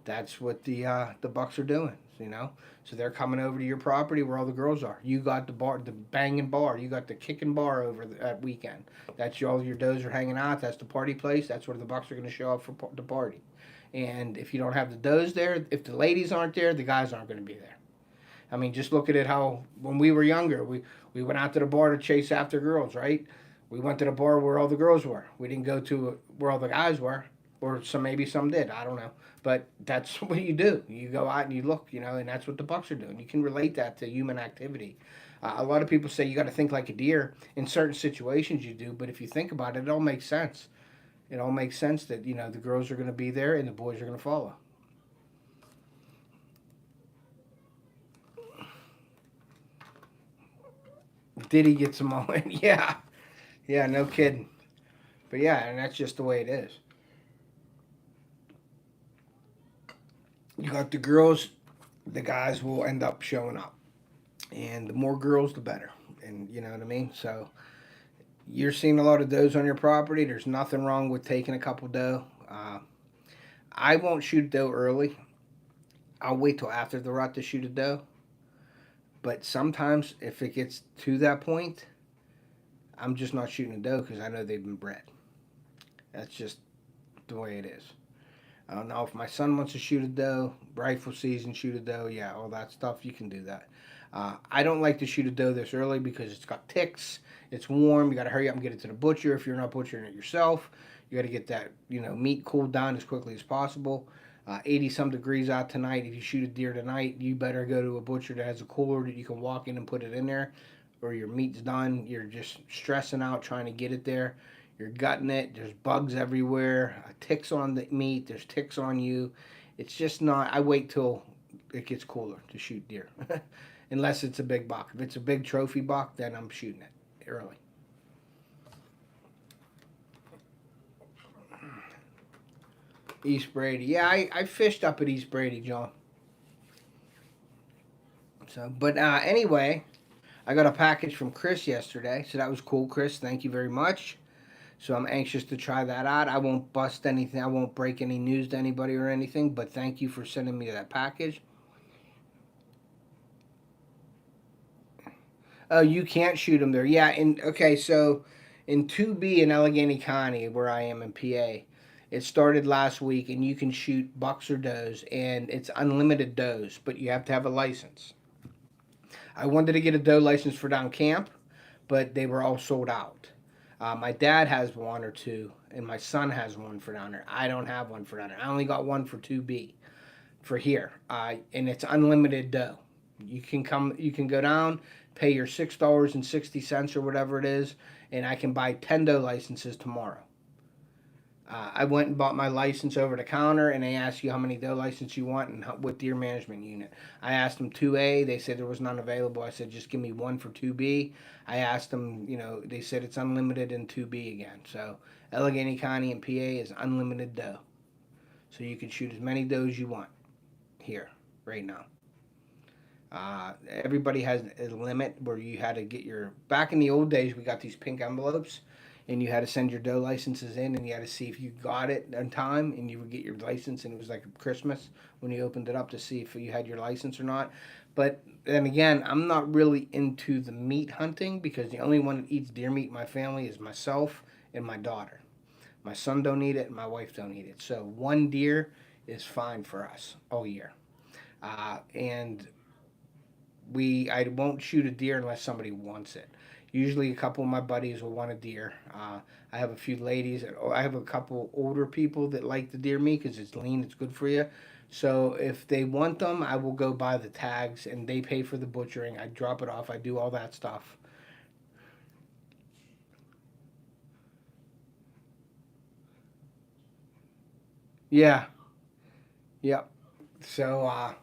That's what the bucks are doing, you know. So they're coming over to your property where all the girls are. You got the bar, the banging bar. You got the kicking bar over that weekend. That's all your does are hanging out. That's the party place. That's where the bucks are going to show up for the party. And if you don't have the does there, if the ladies aren't there, the guys aren't going to be there. I mean, just look at it how when we were younger, we went out to the bar to chase after girls, right? We went to the bar where all the girls were. We didn't go to where all the guys were, or maybe some did. I don't know, but that's what you do. You go out and you look, and that's what the bucks are doing. You can relate that to human activity. A lot of people say you got to think like a deer. In certain situations, you do, but if you think about it, it all makes sense. It all makes sense that the girls are going to be there and the boys are going to follow. Did he get some all in? Yeah, yeah, no kidding. But yeah, and that's just the way it is. You got the girls, the guys will end up showing up, and the more girls, the better. And you know what I mean. So you're seeing a lot of does on your property. There's nothing wrong with taking a couple doe. I won't shoot doe early. I'll wait till after the rut to shoot a doe. But sometimes, if it gets to that point, I'm just not shooting a doe because I know they've been bred. That's just the way it is. I don't know if my son wants to shoot a doe, rifle season, shoot a doe, yeah, all that stuff, you can do that. I don't like to shoot a doe this early because it's got ticks, it's warm, you got to hurry up and get it to the butcher if you're not butchering it yourself. You got to get that, meat cooled down as quickly as possible. 80 some degrees out tonight. If you shoot a deer tonight, you better go to a butcher that has a cooler that you can walk in and put it in there, or your meat's done. You're just stressing out trying to get it there. You're gutting it. There's bugs everywhere. Ticks on the meat. There's ticks on you. It's just not. I wait till it gets cooler to shoot deer, unless it's a big buck. If it's a big trophy buck, then I'm shooting it early. East Brady. Yeah, I fished up at East Brady, John. So, but anyway, I got a package from Chris yesterday, so that was cool, Chris. Thank you very much. So I'm anxious to try that out. I won't bust anything. I won't break any news to anybody or anything. But thank you for sending me that package. Oh, you can't shoot them there. Yeah, and okay, so in 2B in Allegheny County, where I am in PA, it started last week, and you can shoot bucks or does, and it's unlimited does, but you have to have a license. I wanted to get a doe license for down camp, but they were all sold out. My dad has one or two, and my son has one for down there. I don't have one for down there. I only got one for 2B for here, and it's unlimited dough. You can come, you can go down, pay your $6.60 or whatever it is, and I can buy 10 dough licenses tomorrow. I went and bought my license over the counter, and they ask you how many doe license you want and what deer management unit. I asked them 2A. They said there was none available. I said just give me one for 2B. I asked them, they said it's unlimited in 2B again. So Allegheny County and PA is unlimited doe. So you can shoot as many does you want here right now. Everybody has a limit where you had to get your. Back in the old days, we got these pink envelopes, and you had to send your doe licenses in, and you had to see if you got it in time, and you would get your license, and it was like Christmas when you opened it up to see if you had your license or not. But then again, I'm not really into the meat hunting because the only one that eats deer meat in my family is myself and my daughter. My son don't eat it, and my wife don't eat it. So one deer is fine for us all year. And I won't shoot a deer unless somebody wants it. Usually, a couple of my buddies will want a deer. I have a few ladies. I have a couple older people that like the deer meat because it's lean, it's good for you. So if they want them, I will go buy the tags and they pay for the butchering. I drop it off. I do all that stuff. Yeah. Yep. So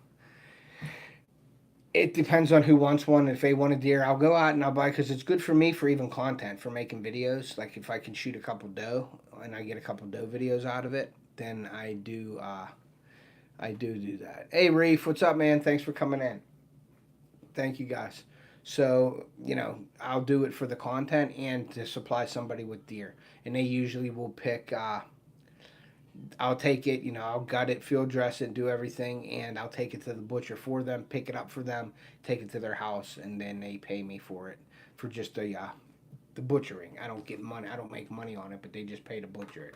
it depends on who wants one. If they want a deer, I'll go out and I'll buy because it's good for me for even content for making videos. Like if I can shoot a couple doe and I get a couple doe videos out of it, then I do. I do that. Hey Reef, what's up, man? Thanks for coming in. Thank you guys. So I'll do it for the content and to supply somebody with deer, and they usually will pick. I'll take it, I'll gut it, field dress it, do everything, and I'll take it to the butcher for them, pick it up for them, take it to their house, and then they pay me for it, for just the butchering. I don't get money, I don't make money on it, but they just pay to butcher it.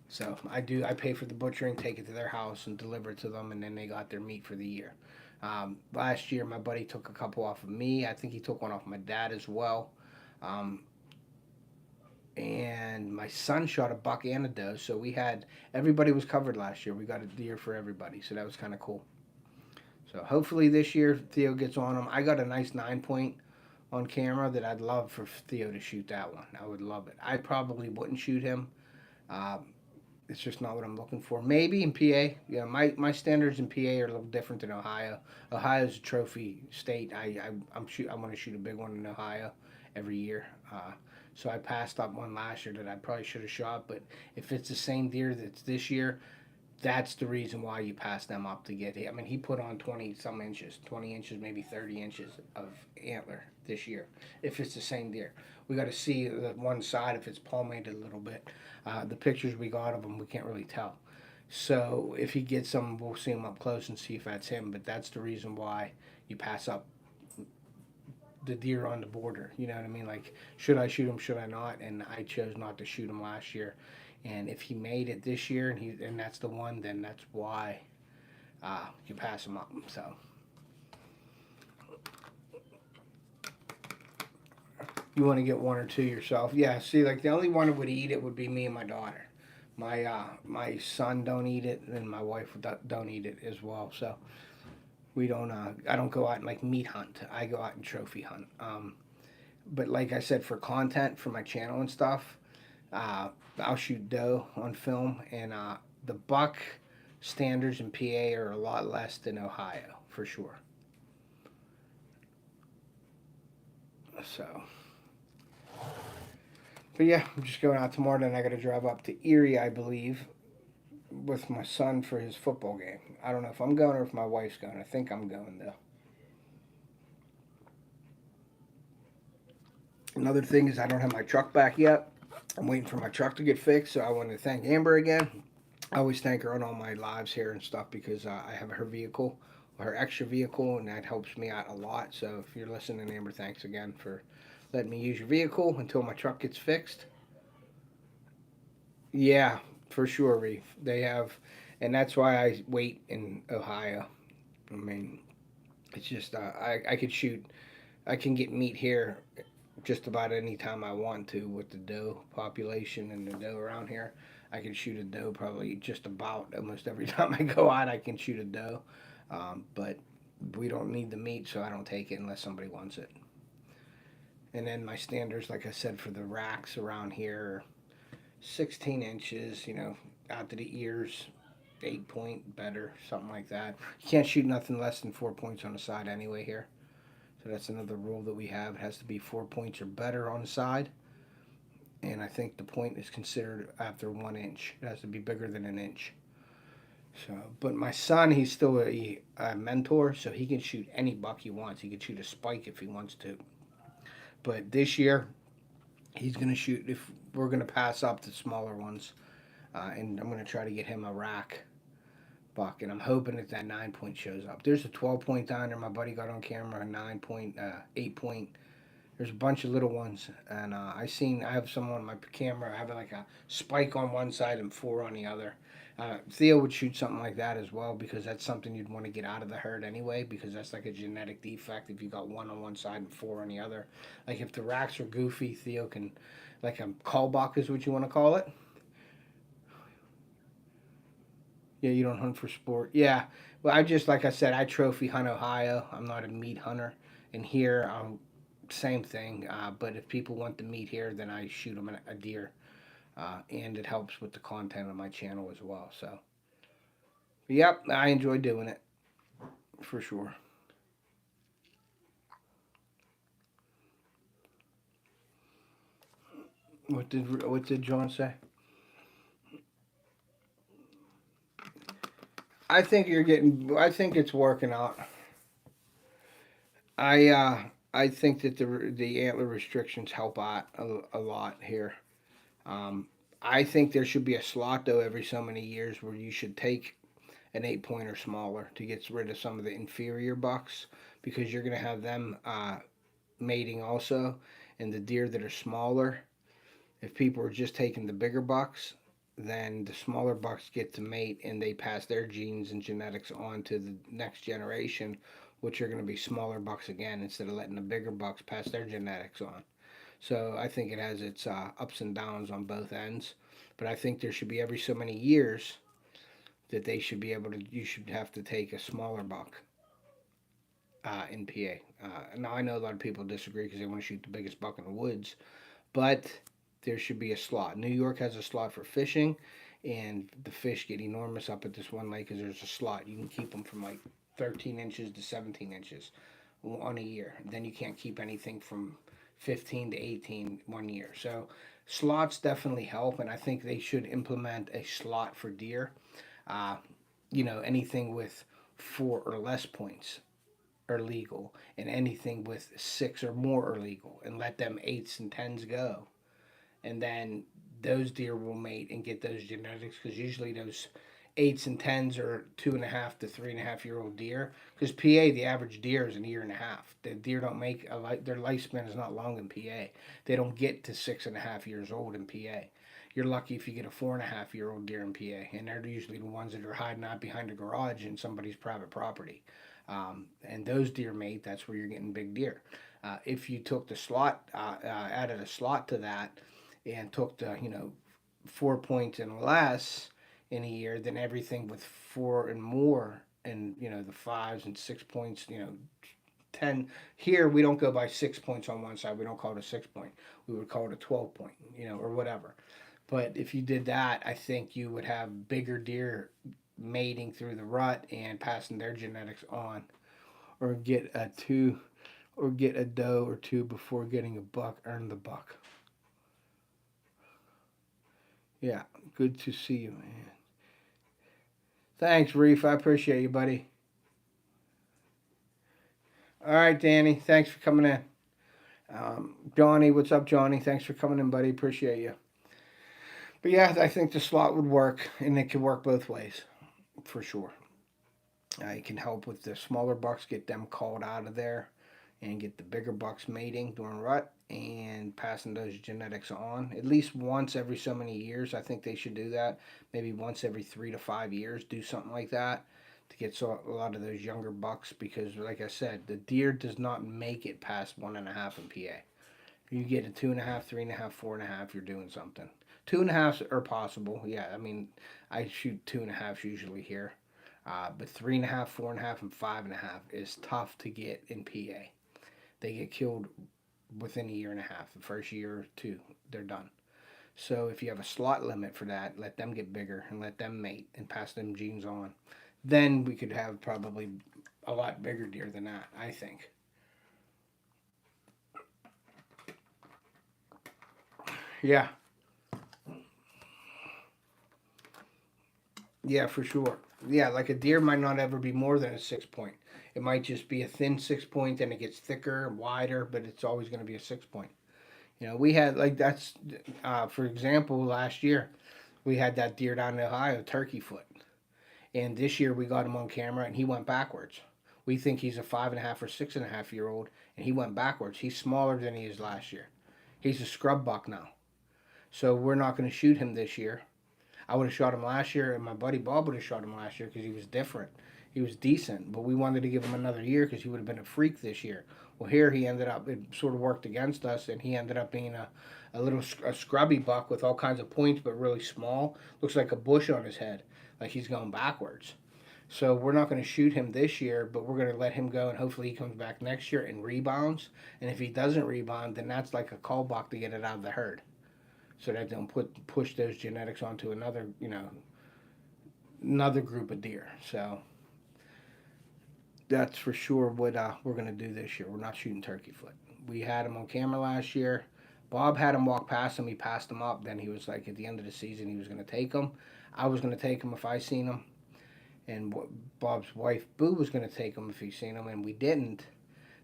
So I pay for the butchering, take it to their house, and deliver it to them, and then they got their meat for the year. Last year, my buddy took a couple off of me. I think he took one off my dad as well. Um, and my son shot a buck and a doe. So everybody was covered last year. We got a deer for everybody, so that was kind of cool. So hopefully this year Theo gets on him. I got a nice 9 point on camera that I'd love for Theo to shoot that one. I would love it. I probably wouldn't shoot him. Uh, it's just not what I'm looking for. Maybe in PA. Yeah, my standards in PA are a little different than Ohio. Ohio's a trophy state. I want to shoot a big one in Ohio every year. So I passed up one last year that I probably should have shot. But if it's the same deer that's this year, that's the reason why you pass them up to get it. I mean, he put on 20 some inches, 20 inches, maybe 30 inches of antler this year. If it's the same deer, we got to see the one side if it's palmated a little bit. The pictures we got of him, we can't really tell. So if he gets them, we'll see him up close and see if that's him. But that's the reason why you pass up the deer on the border. You know what I mean? Like, should I shoot him? Should I not? And I chose not to shoot him last year. And if he made it this year and that's the one, then that's why you pass him up. So you want to get one or two yourself. Yeah. See, like the only one that would eat it would be me and my daughter. My son don't eat it, and my wife don't eat it as well. So we don't. I don't go out and like meat hunt. I go out and trophy hunt. But like I said, for content for my channel and stuff, I'll shoot doe on film, and the buck standards in PA are a lot less than Ohio for sure. So, but yeah, I'm just going out tomorrow, and I got to drive up to Erie, I believe, with my son for his football game. I don't know if I'm going or if my wife's going. I think I'm going though. Another thing is I don't have my truck back yet. I'm waiting for my truck to get fixed, so I want to thank Amber again. I always thank her on all my lives here and stuff because I have her vehicle, her extra vehicle, and that helps me out a lot. So if you're listening, Amber, thanks again for letting me use your vehicle until my truck gets fixed. Yeah, for sure, Reef. They have, and that's why I wait in Ohio. I mean, it's just I could shoot, I can get meat here just about any time I want to with the doe population and the doe around here. I can shoot a doe probably just about almost every time I go out. I can shoot a doe, but we don't need the meat, so I don't take it unless somebody wants it. And then my standards, like I said, for the racks around here, are 16 inches. Out to the ears, 8 point better, something like that. You can't shoot nothing less than 4 points on the side anyway here. So that's another rule that we have. It has to be 4 points or better on the side. And I think the point is considered after 1 inch. It has to be bigger than an inch. So, but my son, he's still a mentor, so he can shoot any buck he wants. He can shoot a spike if he wants to. But this year, he's gonna shoot. If we're gonna pass up the smaller ones, and I'm gonna try to get him a rack buck, and I'm hoping that that 9 point shows up. There's a 12 point down there. My buddy got on camera a 9 point, 8 point. There's a bunch of little ones, and I have some on my camera. I have like a spike on one side and four on the other. Theo would shoot something like that as well because that's something you'd want to get out of the herd anyway because that's like a genetic defect if you got one on one side and four on the other. Like if the racks are goofy, Theo can, like a callbuck is what you want to call it. Yeah, you don't hunt for sport. Yeah, well, I just like I said, I trophy hunt Ohio. I'm not a meat hunter, and here same thing. But if people want the meat here, then I shoot them a deer, and it helps with the content on my channel as well. So, yep, I enjoy doing it for sure. What did John say? I think you're getting. I think it's working out. I uh, I think that the antler restrictions help out a lot here. Um, I think there should be a slot though every so many years where you should take an 8 point or smaller to get rid of some of the inferior bucks because you're going to have them mating also, and the deer that are smaller. If people are just taking the bigger bucks, then the smaller bucks get to mate and they pass their genes and genetics on to the next generation, which are going to be smaller bucks again instead of letting the bigger bucks pass their genetics on. So I think it has its ups and downs on both ends. But I think there should be every so many years that they should be able to, you should have to take a smaller buck in PA. Now I know a lot of people disagree because they want to shoot the biggest buck in the woods, but there should be a slot. New York has a slot for fishing, and the fish get enormous up at this one lake because there's a slot. You can keep them from like 13 inches to 17 inches on a year. Then you can't keep anything from 15 to 18 one year. So slots definitely help, and I think they should implement a slot for deer. Uh, anything with 4 or less points are legal, and anything with 6 or more are legal, and let them eights and tens go, and then those deer will mate and get those genetics because usually those eights and tens are 2.5 to 3.5 year old deer. Because PA, the average deer is a year and a half. The deer don't make their lifespan is not long in PA. They don't get to 6.5 years old in PA. You're lucky if you get a 4.5 year old deer in PA, and they're usually the ones that are hiding out behind a garage in somebody's private property. And those deer mate. That's where you're getting big deer. If you took the slot, added a slot to that, and took the 4 points and less in a year, then everything with four and more, and the 5s and 6 points, 10. Here we don't go by 6 points on one side. We don't call it a 6 point. We would call it a 12 point, or whatever. But if you did that, I think you would have bigger deer mating through the rut and passing their genetics on, or get a two, or get a doe or two before getting a buck. Earn the buck. Yeah, good to see you, man. Thanks, Reef. I appreciate you, buddy. All right, Danny. Thanks for coming in. Johnny, what's up, Johnny? Thanks for coming in, buddy. Appreciate you. But yeah, I think the slot would work, and it can work both ways, for sure. It can help with the smaller bucks, get them called out of there, and get the bigger bucks mating during rut and passing those genetics on at least once every so many years. I think they should do that. Maybe once every 3 to 5 years, do something like that to get a lot of those younger bucks because, like I said, the deer does not make it past 1.5 in PA. You get a 2.5, 3.5, 4.5, you're doing something. 2.5s are possible. Yeah, I mean, I shoot 2.5s usually here. But 3.5, 4.5, and 5.5 is tough to get in PA. They get killed within a year and a half. The first year or two, they're done. So if you have a slot limit for that, let them get bigger and let them mate and pass them genes on. Then we could have probably a lot bigger deer than that, I think. Yeah, yeah, for sure. Yeah, like a deer might not ever be more than a 6 point. It might just be a thin 6 point, and it gets thicker and wider, but it's always going to be a 6 point. You know, we had like that's for example, last year we had that deer down in Ohio, turkey foot, and this year we got him on camera and he went backwards. We think he's a 5.5 or 6.5 year old, and he went backwards. He's smaller than he is last year. He's a scrub buck now, so we're not going to shoot him this year. I would have shot him last year, and my buddy Bob would have shot him last year because he was different. He was decent, but we wanted to give him another year because he would have been a freak this year. Well, here he ended up, it sort of worked against us, and he ended up being a little a scrubby buck with all kinds of points, but really small. Looks like a bush on his head, like he's going backwards. So we're not going to shoot him this year, but we're going to let him go, and hopefully he comes back next year and rebounds. And if he doesn't rebound, then that's like a call buck to get it out of the herd, so that they don't push those genetics onto another, another group of deer. So that's for sure what we're going to do this year. We're not shooting turkey foot. We had him on camera last year. Bob had him walk past him. He passed him up. Then he was like, at the end of the season, he was going to take him. I was going to take him if I seen him. And Bob's wife, Boo, was going to take him if he seen him. And we didn't.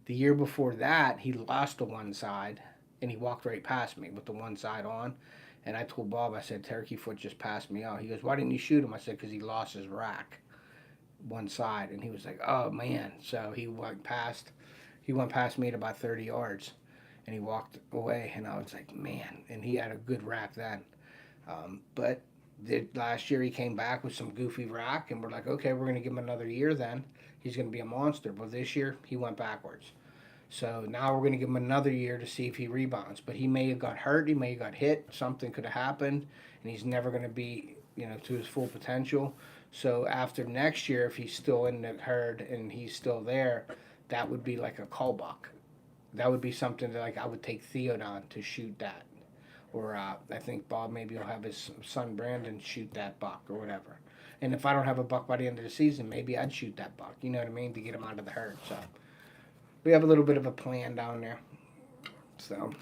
The year before that, he lost to one side. And he walked right past me with the one side on. And I told Bob, I said, turkey foot just passed me out. He goes, why didn't you shoot him? I said, because he lost his rack one side. And he was like, oh man. So he went past me at about 30 yards, and he walked away. And I was like, man. And he had a good rack then. But last year he came back with some goofy rack, and we're like, okay, we're going to give him another year then. He's going to be a monster. But this year he went backwards. So now we're going to give him another year to see if he rebounds. But he may have got hurt. He may have got hit. Something could have happened, and he's never going to be, to his full potential. So after next year, if he's still in the herd and he's still there, that would be like a call buck. That would be something that like I would take Theo on to shoot that. Or I think Bob maybe will have his son Brandon shoot that buck or whatever. And if I don't have a buck by the end of the season, maybe I'd shoot that buck. You know what I mean? To get him out of the herd. So we have a little bit of a plan down there. So,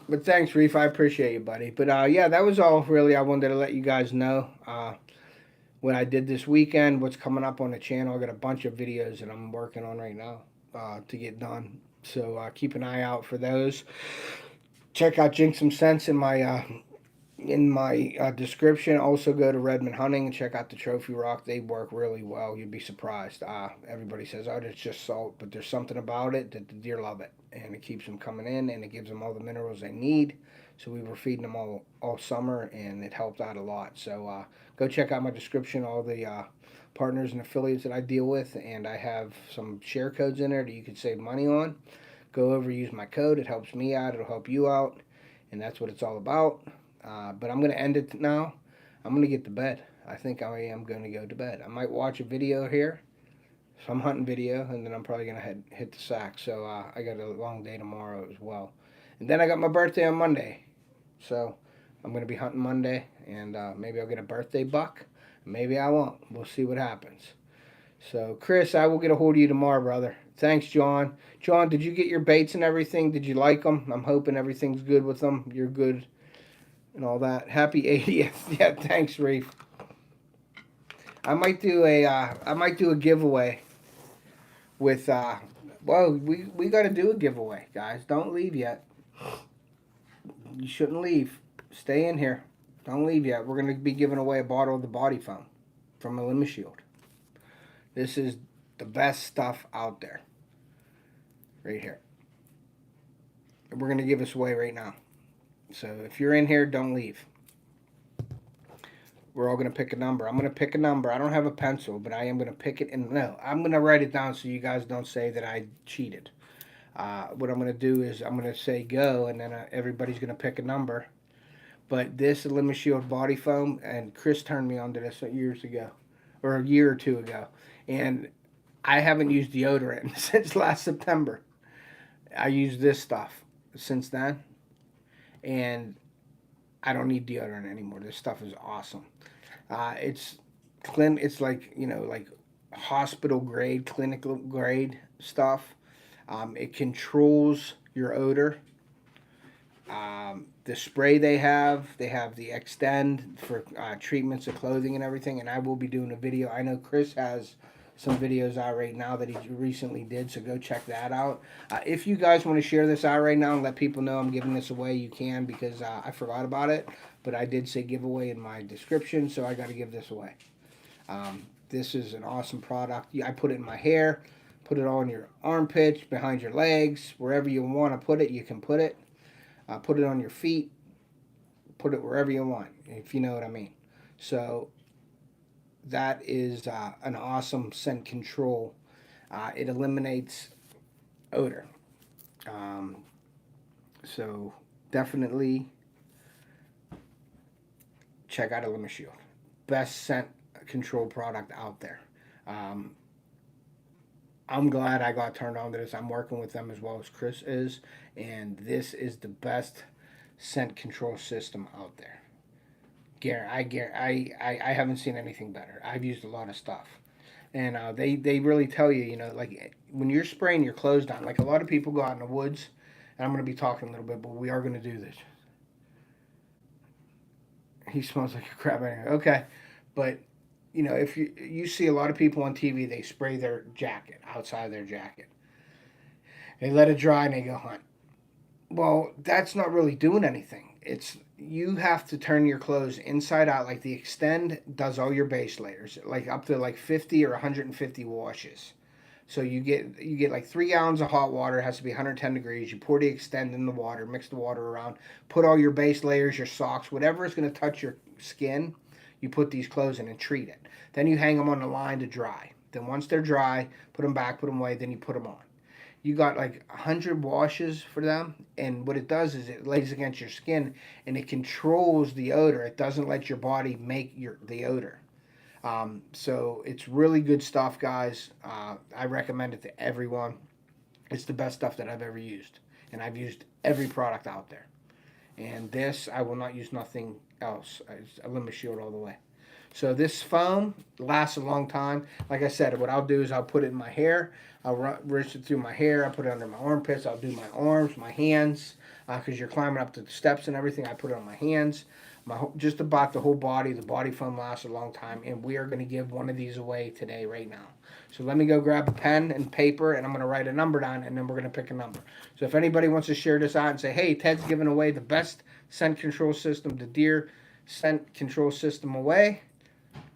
but thanks, Reef. I appreciate you, buddy. But yeah, that was all really I wanted to let you guys know. What I did this weekend, what's coming up on the channel. I got a bunch of videos that I'm working on right now to get done. So keep an eye out for those. Check out Jinx Some Sense in my description. Also go to Redmond Hunting and check out the trophy rock. They work really well. You'd be surprised. Everybody says, oh, it's just salt, but there's something about it that the deer love it, and it keeps them coming in, and it gives them all the minerals they need. So we were feeding them all summer, and it helped out a lot. So go check out my description, all the partners and affiliates that I deal with, and I have some share codes in there that you can save money on. Go over, use my code. It helps me out. It'll help you out, and that's what it's all about. But I'm going to end it now. I'm going to get to bed. I think I am going to go to bed. I might watch a video here, some hunting video, and then I'm probably going to hit the sack. So I got a long day tomorrow as well. And then I got my birthday on Monday. So I'm going to be hunting Monday, and maybe I'll get a birthday buck. Maybe I won't. We'll see what happens. So, Chris, I will get a hold of you tomorrow, brother. Thanks, John. John, did you get your baits and everything? Did you like them? I'm hoping everything's good with them. You're good and all that. Happy 80th. Yeah, thanks, Reef. I might do a giveaway with well, we got to do a giveaway, guys. Don't leave yet. You shouldn't leave. Stay in here. Don't leave yet. We're going to be giving away a bottle of the body foam from a Limit Shield. This is the best stuff out there. Right here. We're going to give this away right now. So if you're in here, don't leave. We're all going to pick a number. I'm going to pick a number. I don't have a pencil, but I am going to pick it. And no, I'm going to write it down so you guys don't say that I cheated. What I'm going to do is I'm going to say go, and then everybody's going to pick a number. But this Limit Shield body foam, and Chris turned me on to this years ago, or a year or two ago. And I haven't used deodorant since last September. I use this stuff since then. And I don't need deodorant anymore. This stuff is awesome. It's like, like hospital grade, clinical grade stuff. It controls your odor. The spray they have the Extend for treatments of clothing and everything. And I will be doing a video. I know Chris has some videos out right now that he recently did, so go check that out. If you guys want to share this out right now and let people know I'm giving this away, you can, because I forgot about it, but I did say giveaway in my description, so I got to give this away. This is an awesome product. I put it in my hair, put it on your armpits, behind your legs, wherever you want to put it, you can put it. Put it on your feet, put it wherever you want, if you know what I mean. So that is an awesome scent control. It eliminates odor. So definitely check out a Limit Shield. Best scent control product out there. I'm glad I got turned on to this. I'm working with them as well as Chris is, and this is the best scent control system out there. I haven't seen anything better. I've used a lot of stuff, and they really tell you, you know, like when you're spraying your clothes down, like a lot of people go out in the woods, and I'm going to be talking a little bit, but we are going to do this. He smells like a crap anyway. Okay, but you know, if you see a lot of people on TV, they spray their jacket outside their jacket. They let it dry and they go hunt. Well, that's not really doing anything. It's you have to turn your clothes inside out. Like the Extend does all your base layers, like up to like 50 or 150 washes. So you get like 3 gallons of hot water. It has to be 110 degrees. You pour the Extend in the water, mix the water around, put all your base layers, your socks, whatever is going to touch your skin. You put these clothes in and treat it. Then you hang them on the line to dry. Then once they're dry, put them back, put them away. Then you put them on. You got like 100 washes for them, and what it does is it lays against your skin and it controls the odor. It doesn't let your body make the odor. So it's really good stuff, guys. I recommend it to everyone. It's the best stuff that I've ever used, and I've used every product out there. And this, I will not use nothing else. It's a Limit Shield all the way. So this foam lasts a long time. Like I said, what I'll do is I'll put it in my hair. I'll rinse it through my hair. I'll put it under my armpits. I'll do my arms, my hands, because you're climbing up the steps and everything. I put it on my hands. Just about the whole body. The body foam lasts a long time, and we are going to give one of these away today, right now. So let me go grab a pen and paper, and I'm going to write a number down, and then we're going to pick a number. So if anybody wants to share this out and say, hey, Ted's giving away the best scent control system, the deer scent control system away,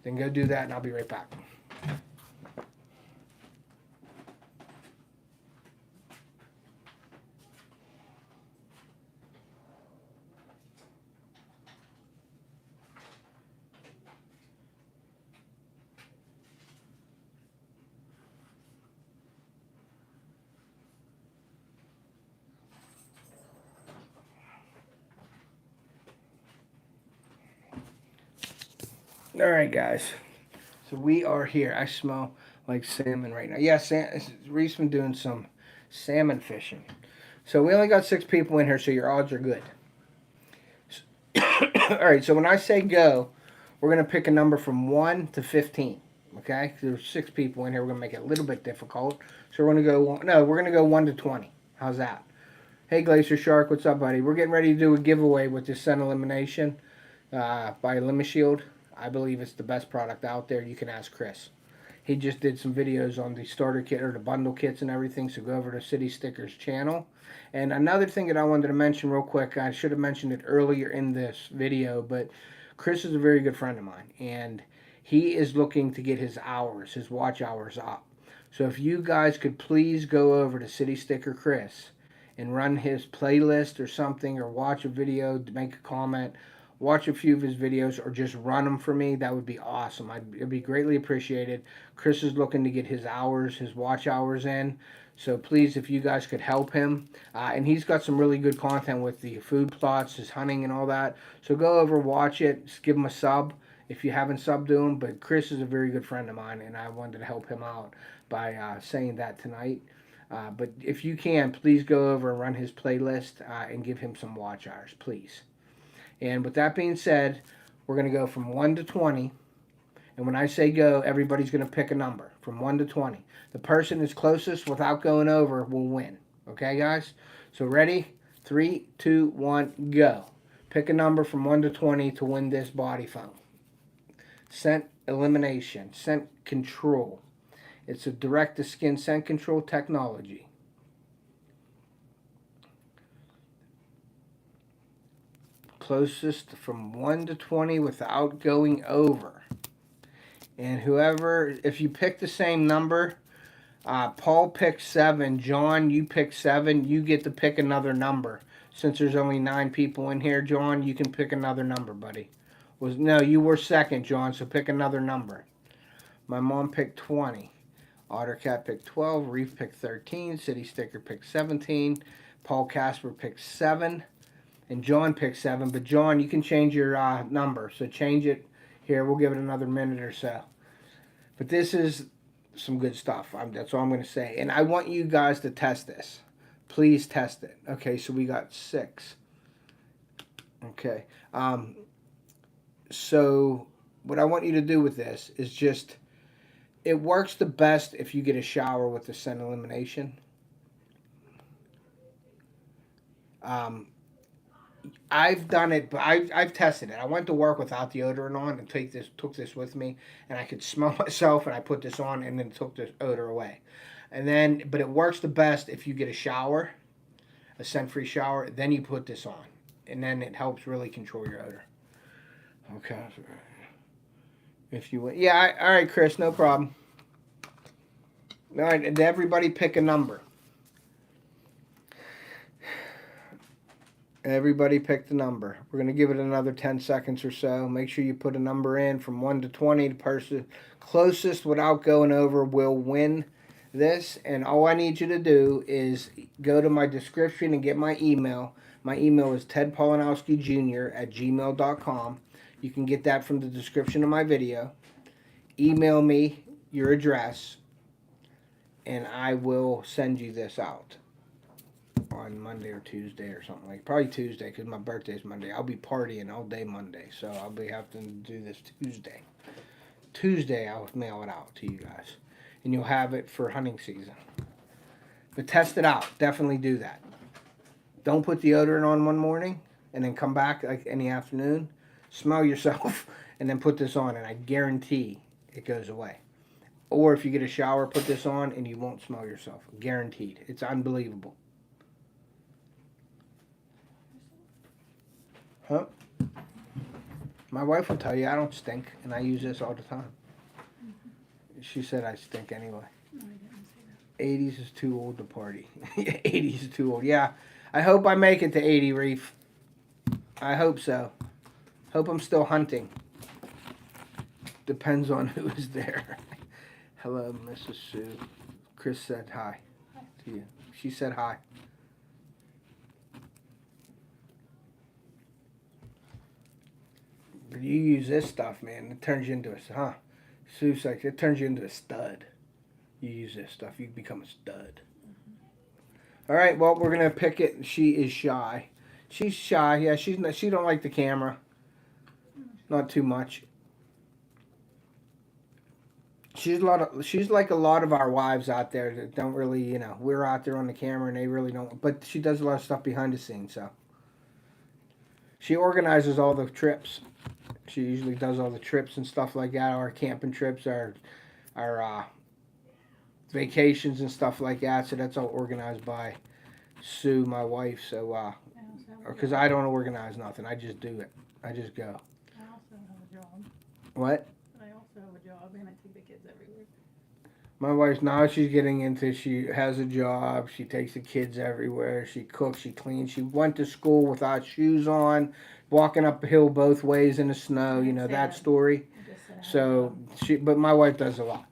then go do that, and I'll be right back. All right, guys. So we are here. I smell like salmon right now. Yeah, Reese been doing some salmon fishing. So we only got 6 people in here, so your odds are good. All right, so when I say go, we're going to pick a number from 1 to 15. Okay? There's 6 people in here. We're going to make it a little bit difficult. So we're going to go, no, we're going to go 1 to 20. How's that? Hey, Glacier Shark, what's up, buddy? We're getting ready to do a giveaway with this scent elimination by Limit Shield. I believe it's the best product out there. You can ask Chris. He just did some videos on the starter kit or the bundle kits and everything, so go over to City Stickers channel. And another thing that I wanted to mention real quick, I should have mentioned it earlier in this video, but Chris is a very good friend of mine, and he is looking to get his hours, his watch hours up. So if you guys could please go over to City Sticker Chris and run his playlist or something, or watch a video, make a comment, watch a few of his videos, or just run them for me, that would be awesome. It'd be greatly appreciated. Chris is looking to get his hours, his watch hours in. So please, if you guys could help him. And he's got some really good content with the food plots, his hunting and all that. So go over, watch it, just give him a sub if you haven't subbed to him. But Chris is a very good friend of mine, and I wanted to help him out by saying that tonight. But if you can, please go over and run his playlist and give him some watch hours, please. And with that being said, we're going to go from 1 to 20. And when I say go, everybody's going to pick a number from 1 to 20. The person that's closest without going over will win. Okay, guys? So ready? 3, 2, 1, go. Pick a number from 1 to 20 to win this body foam. Scent elimination, scent control. It's a direct-to-skin scent control technology. Closest from 1 to 20 without going over. And whoever, if you pick the same number, Paul picked 7, John, you pick 7, you get to pick another number. Since there's only 9 people in here, John, you can pick another number, buddy. No, you were second, John, so pick another number. My mom picked 20. Ottercat picked 12, Reef picked 13, City Sticker picked 17, Paul Casper picked 7, and John picked 7. But John, you can change your number, so change it here. We'll give it another minute or so. But this is some good stuff. That's all I'm going to say. And I want you guys to test this. Please test it. Okay, so we got 6. Okay. So what I want you to do with this is just, it works the best if you get a shower with the scent elimination. I've done it, but I've tested it. I went to work without deodorant on and took this with me, and I could smell myself, and I put this on and then took the odor away. But it works the best if you get a shower, a scent-free shower, then you put this on, and then it helps really control your odor. Okay. If you want, yeah, all right, Chris, no problem. All right, and everybody pick a number. Everybody pick the number. We're going to give it another 10 seconds or so. Make sure you put a number in from 1 to 20. The person closest without going over will win this. And all I need you to do is go to my description and get my email. My email is tedpolanowskijr@gmail.com. You can get that from the description of my video. Email me your address, and I will send you this out on Monday or Tuesday or something like. Probably Tuesday, because my birthday's Monday. I'll be partying all day Monday, so I'll be having to do this Tuesday. Tuesday I'll mail it out to you guys, and you'll have it for hunting season. But test it out. Definitely do that. Don't put deodorant on one morning and then come back like in the afternoon, smell yourself, and then put this on, and I guarantee it goes away. Or if you get a shower, put this on and you won't smell yourself. Guaranteed. It's unbelievable. Huh? My wife will tell you I don't stink, and I use this all the time. She said I stink anyway. No, I didn't say that. 80s is too old to party. 80s is too old. Yeah, I hope I make it to 80, Reef. I hope so. Hope I'm still hunting. Depends on who is there. Hello, Mrs. Sue. Chris said hi to you. She said hi. But you use this stuff, man. It turns you into a, Sue's like, it turns you into a stud. You use this stuff, you become a stud. All right, well, we're gonna pick it. She is shy. She's shy. Yeah, she don't like the camera. Not too much. She's like a lot of our wives out there that don't really, you know, we're out there on the camera and they really don't. But she does a lot of stuff behind the scenes, so. She organizes all the trips. She usually does all the trips and stuff like that, our camping trips, our vacations and stuff like that. So that's all organized by Sue, my wife. So, because I don't organize nothing, I just do it. I just go. I also have a job. What? I also have a job, and I take the kids everywhere. My wife's now she's getting into, she has a job, she takes the kids everywhere, she cooks, she cleans, she went to school without shoes on, walking up a hill both ways in the snow, you know, that story. So, but my wife does a lot.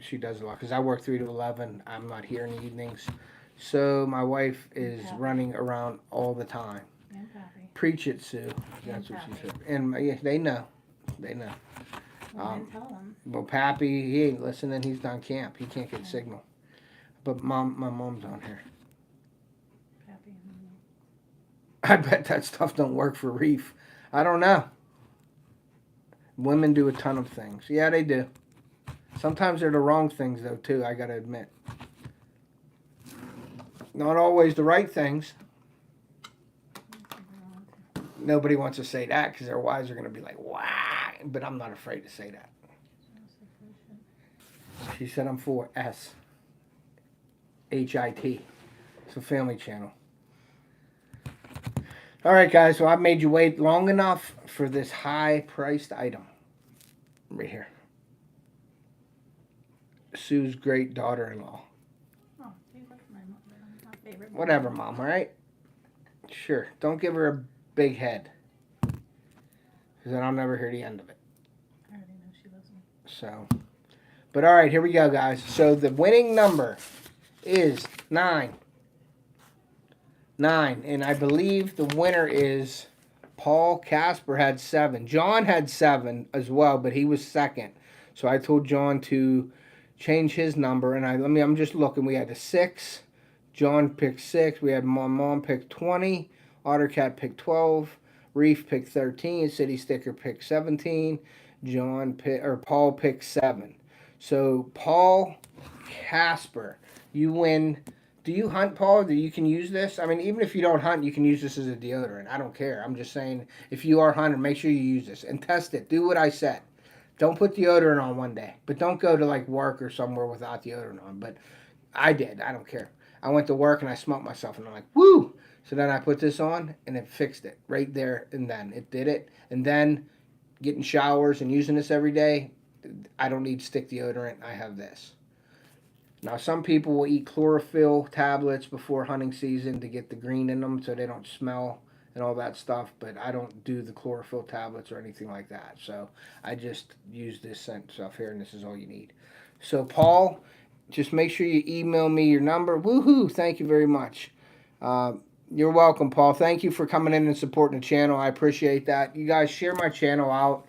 She does a lot, because I work 3 to 11, I'm not here in the evenings. So my wife is running around all the time. And Pappy. Preach it, Sue. That's what she said. And yeah, they know. They know. Well, tell them. Well, Pappy, he ain't listening. He's on camp. He can't get signal. But my mom's on here. Pappy and Mama. I bet that stuff don't work for Reef. I don't know. Women do a ton of things. Yeah, they do. Sometimes they're the wrong things, though, too, I gotta admit. Not always the right things. Nobody wants to say that because their wives are going to be like, wow. But I'm not afraid to say that. She said I'm for SHIT. It's a family channel. All right, guys. So I've made you wait long enough for this high-priced item. Right here. Sue's great daughter-in-law. Oh, you like my favorite. Whatever, Mom, all right? Sure. Don't give her a big head. Because then I'll never hear the end of it. I already know she loves me. So, but all right, here we go, guys. So the winning number is 9. 9. And I believe the winner is Paul Casper had 7. John had 7 as well, but he was second. So I told John to change his number. And I'm just looking. We had a 6. John picked 6. We had my mom picked 20. Ottercat picked 12. Reef picked 13. City Sticker picked 17. Paul picked 7. So Paul Casper, you win. Do you hunt, Paul? Do you can use this? I mean, even if you don't hunt, you can use this as a deodorant. I don't care. I'm just saying, if you are hunting, make sure you use this and test it. Do what I said. Don't put deodorant on one day, but don't go to like work or somewhere without deodorant on. But I did. I don't care. I went to work and I smelled myself and I'm like, woo! So then I put this on and it fixed it right there and then. It did it. And then getting showers and using this every day, I don't need stick deodorant. I have this. Now, some people will eat chlorophyll tablets before hunting season to get the green in them so they don't smell and all that stuff, but I don't do the chlorophyll tablets or anything like that. So I just use this scent stuff here, and this is all you need. So, Paul, just make sure you email me your number. Woohoo! Thank you very much. You're welcome, Paul. Thank you for coming in and supporting the channel. I appreciate that. You guys share my channel out.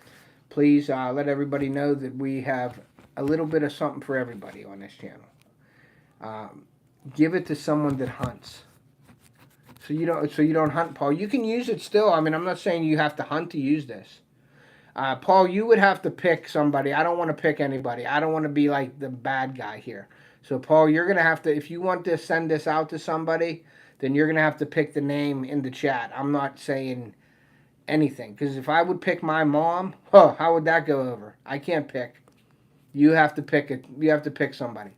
Please let everybody know that we have a little bit of something for everybody on this channel. Give it to someone that hunts. So you don't hunt, Paul. You can use it still. I mean, I'm not saying you have to hunt to use this. Paul, you would have to pick somebody. I don't want to pick anybody. I don't want to be like the bad guy here. So, Paul, you're going to have to, if you want to send this out to somebody, then you're going to have to pick the name in the chat. I'm not saying anything. Because if I would pick my mom, how would that go over? I can't pick. You have to pick it. You have to pick somebody.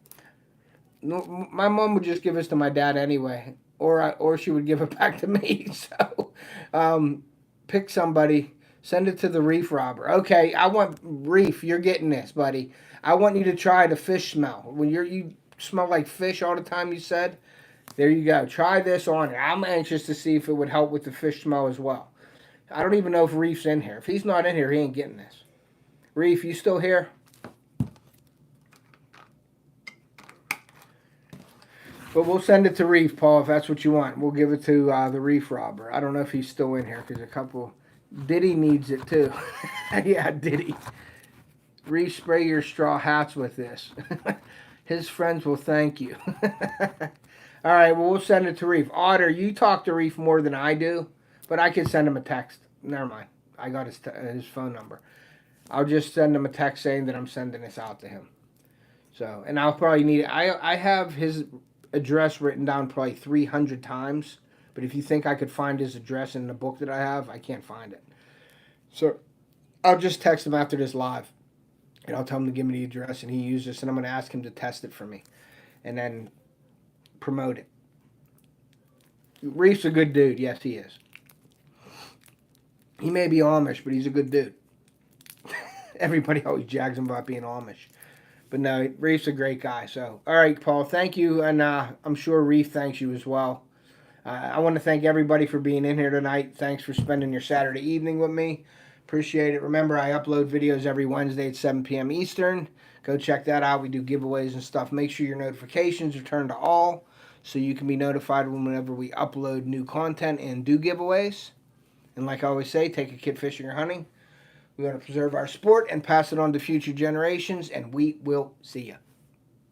No, my mom would just give this to my dad anyway. Or she would give it back to me. So, pick somebody. Send it to the Reef Robber. Okay, I want Reef. You're getting this, buddy. I want you to try the fish smell. When you smell like fish all the time, you said. There you go. Try this on. I'm anxious to see if it would help with the fish smell as well. I don't even know if Reef's in here. If he's not in here, he ain't getting this. Reef, you still here? But we'll send it to Reef, Paul, if that's what you want. We'll give it to the Reef Robber. I don't know if he's still in here because a couple... Diddy needs it too. Yeah, Diddy. Respray your straw hats with this. His friends will thank you. All right, well, we'll send it to Reef. Otter, you talk to Reef more than I do, but I can send him a text. Never mind. I got his phone number. I'll just send him a text saying that I'm sending this out to him. So, and I'll probably need it. I have his address written down probably 300 times. But if you think I could find his address in the book that I have, I can't find it. So I'll just text him after this live. And I'll tell him to give me the address and he uses this. And I'm going to ask him to test it for me. And then promote it. Reef's a good dude. Yes, he is. He may be Amish, but he's a good dude. Everybody always jags him about being Amish. But no, Reef's a great guy. So, all right, Paul, thank you. And I'm sure Reef thanks you as well. I want to thank everybody for being in here tonight. Thanks for spending your Saturday evening with me. Appreciate it. Remember, I upload videos every Wednesday at 7 p.m. Eastern. Go check that out. We do giveaways and stuff. Make sure your notifications are turned to all so you can be notified whenever we upload new content and do giveaways. And like I always say, take a kid fishing or hunting. We want to preserve our sport and pass it on to future generations, and we will see you.